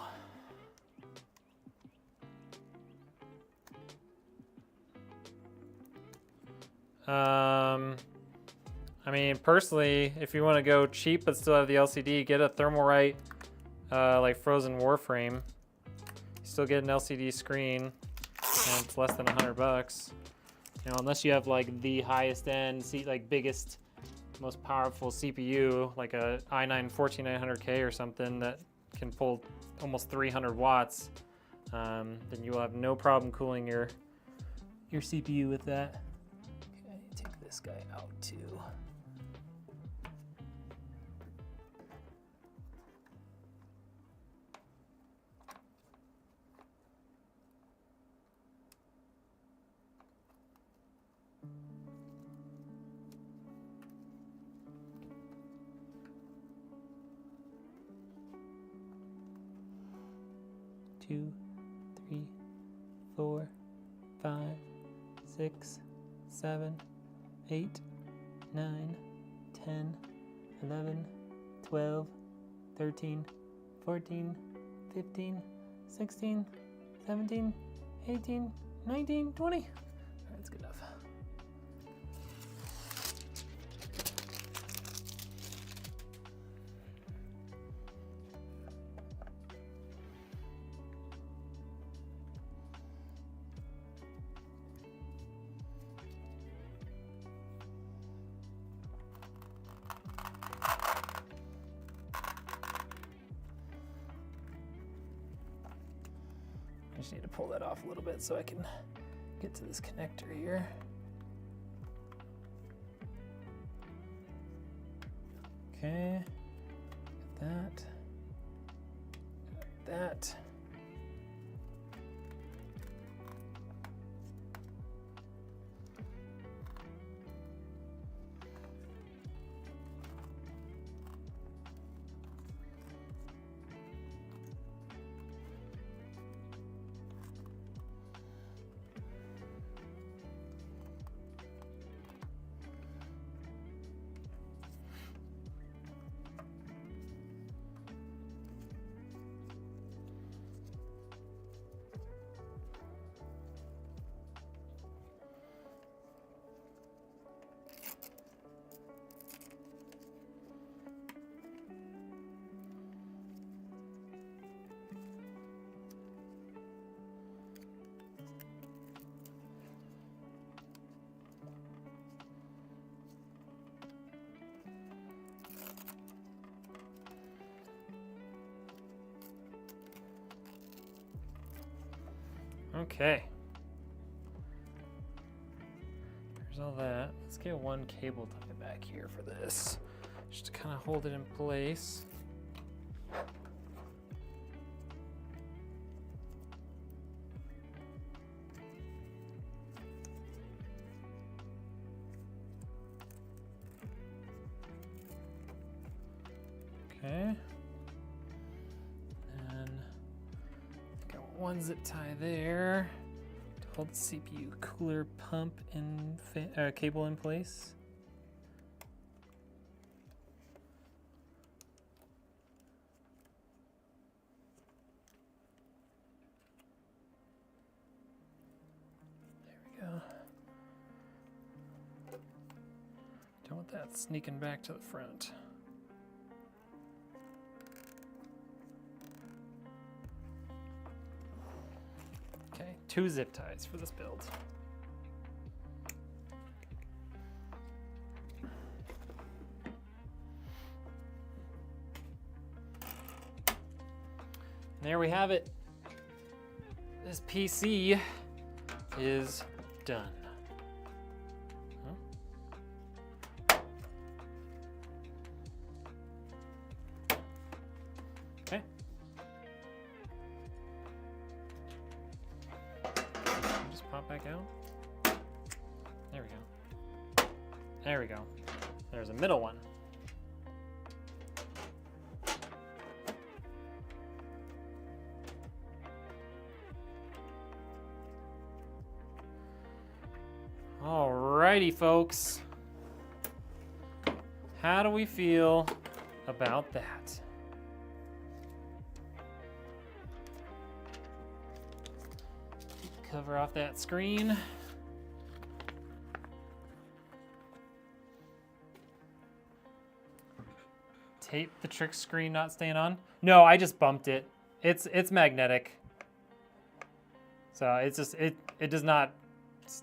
I mean, personally, if you want to go cheap but still have the LCD, get a Thermalright like Frozen Warframe. You still get an LCD screen, and it's less than $100. You know, unless you have like the highest end, like biggest, most powerful CPU, like a i9 14900K or something that can pull almost 300 watts, then you will have no problem cooling your CPU with that. Okay, take this guy out too. Two, 3, 4, 5, 6, 7, 8, 9, 10, 11, 12, 13, 14, 15, 16, 17, 18, 19, 20. All right, that's good enough. I just need to pull that off a little bit so I can get to this connector here. Okay, that, that. Okay. There's all that. Let's get one cable tie back here for this, just to kind of hold it in place. Okay. And got one zip tie there to hold the CPU cooler pump and cable in place. There we go. Don't want that sneaking back to the front. Okay, 2 zip ties for this build. And there we have it. This PC is done. Okay. Just pop back out. There we go. There we go. There's a middle one. Alrighty, folks. How do we feel about that? Cover off that screen. Tape the Tryx screen not staying on. No, I just bumped it. It's magnetic. So it's just it does not,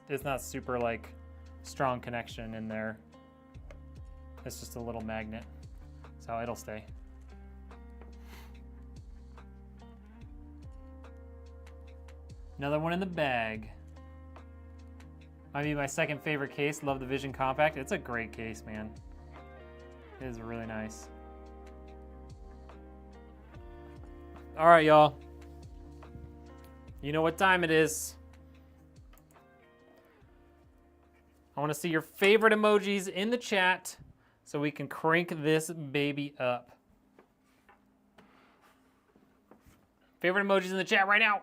it's not super like strong connection in there. It's just a little magnet. So it'll stay. Another one in the bag. I mean, my second favorite case. Love the Vision Compact. It's a great case, man. It is really nice. All right, y'all. You know what time it is. I want to see your favorite emojis in the chat so we can crank this baby up. Favorite emojis in the chat right now.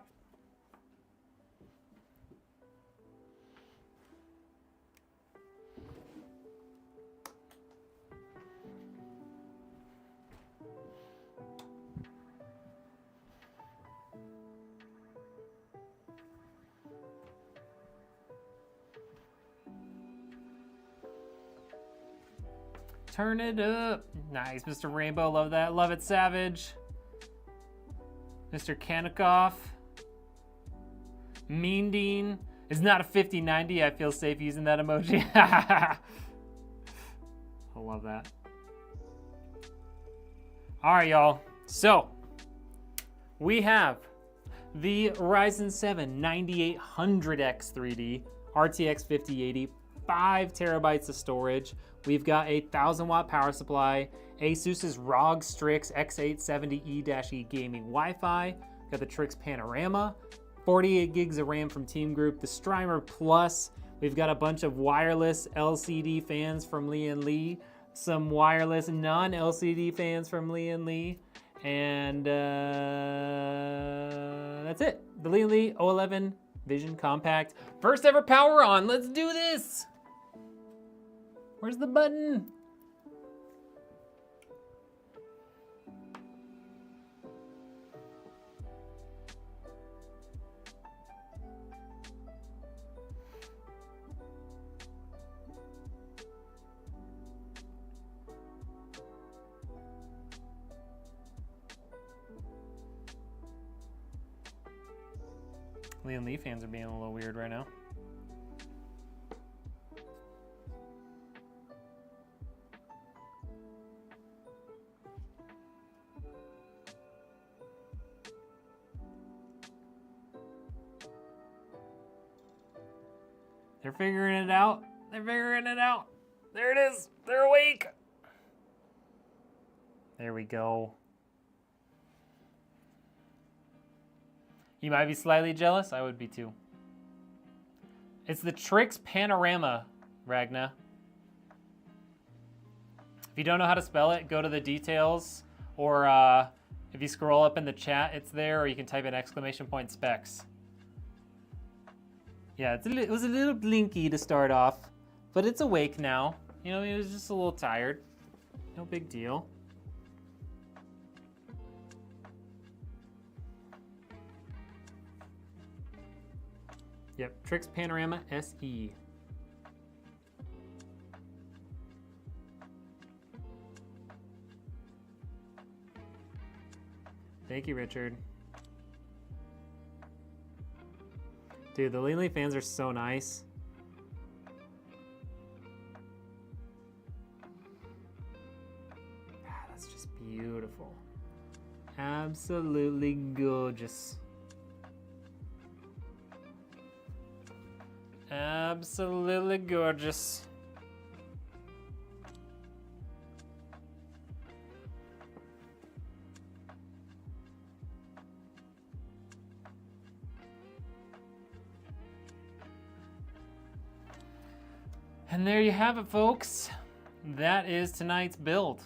Turn it up. Nice, Mr. Rainbow. Love that. Love it, Savage. Mr. Kanikoff. Mean Dean. It's not a 5090. I feel safe using that emoji. I love that. All right, y'all. So, we have the Ryzen 7 9800X 3D, RTX 5080, 5 terabytes of storage. We've got a 1000-watt power supply, Asus's ROG Strix X870E-E gaming Wi-Fi, got the Tryx Panorama, 48 gigs of RAM from Team Group, the Strimer Plus. We've got a bunch of wireless LCD fans from Lian Li, some wireless non-LCD fans from Lian Li, and that's it. The Lian Li O11 Vision Compact. First ever power on. Let's do this. Where's the button? Lian Li fans are being a little weird right now. They're figuring it out. They're figuring it out. There it is. They're awake. There we go. You might be slightly jealous. I would be too. It's the Tryx Panorama, Ragna. If you don't know how to spell it, go to the details, or if you scroll up in the chat, it's there, or you can type in ! specs. Yeah, it was a little blinky to start off, but it's awake now. You know, it was just a little tired. No big deal. Yep, Tryx Panorama SE. Thank you, Richard. Dude, the Lian fans are so nice. Ah, that's just beautiful. Absolutely gorgeous. Absolutely gorgeous. And there you have it, folks. That is tonight's build.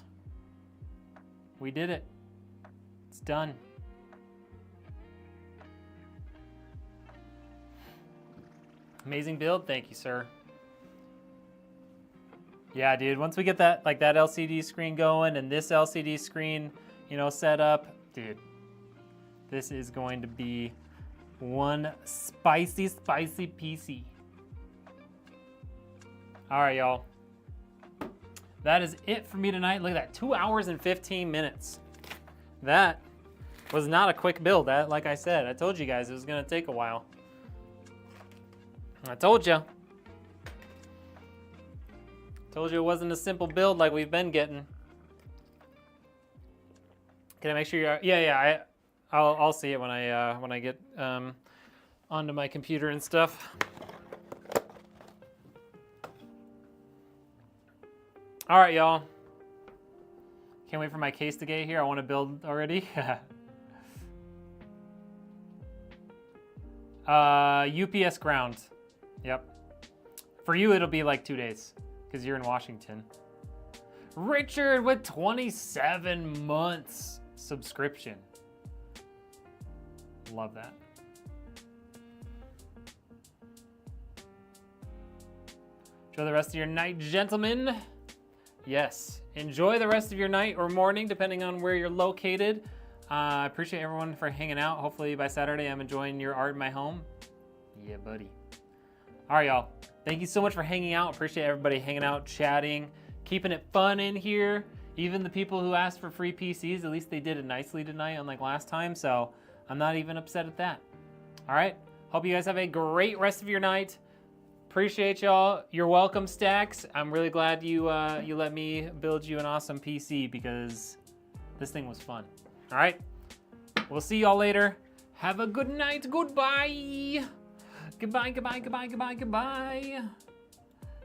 We did it. It's done. Amazing build, thank you, sir. Yeah, dude, once we get that that LCD screen going and this LCD screen, you know, set up, dude, this is going to be one spicy, spicy PC. All right, y'all. That is it for me tonight. Look at that, 2 hours and 15 minutes. That was not a quick build. That, like I said, I told you guys it was gonna take a while. I told you. Told you it wasn't a simple build like we've been getting. Can I make sure you're? Yeah. I'll see it when I get onto my computer and stuff. All right, y'all. Can't wait for my case to get here. I want to build already. UPS ground. Yep. For you, it'll be like 2 days because you're in Washington. Richard with 27 months subscription. Love that. Enjoy the rest of your night, gentlemen. Yes, enjoy the rest of your night or morning, depending on where you're located. I appreciate everyone for hanging out. Hopefully by Saturday, I'm enjoying your art in my home. Yeah, buddy. All right, y'all. Thank you so much for hanging out. Appreciate everybody hanging out, chatting, keeping it fun in here. Even the people who asked for free PCs, at least they did it nicely tonight, unlike last time. So I'm not even upset at that. All right. Hope you guys have a great rest of your night. Appreciate y'all. You're welcome, Stacks. I'm really glad you let me build you an awesome PC because this thing was fun. All right. We'll see y'all later. Have a good night. Goodbye. Goodbye, goodbye, goodbye, goodbye, goodbye.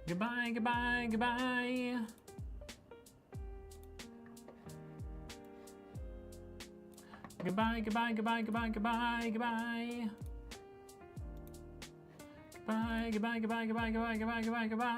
Goodbye, goodbye, goodbye. Goodbye, goodbye, goodbye, goodbye, goodbye, goodbye. Goodbye, goodbye, goodbye, goodbye, goodbye, goodbye, goodbye, goodbye.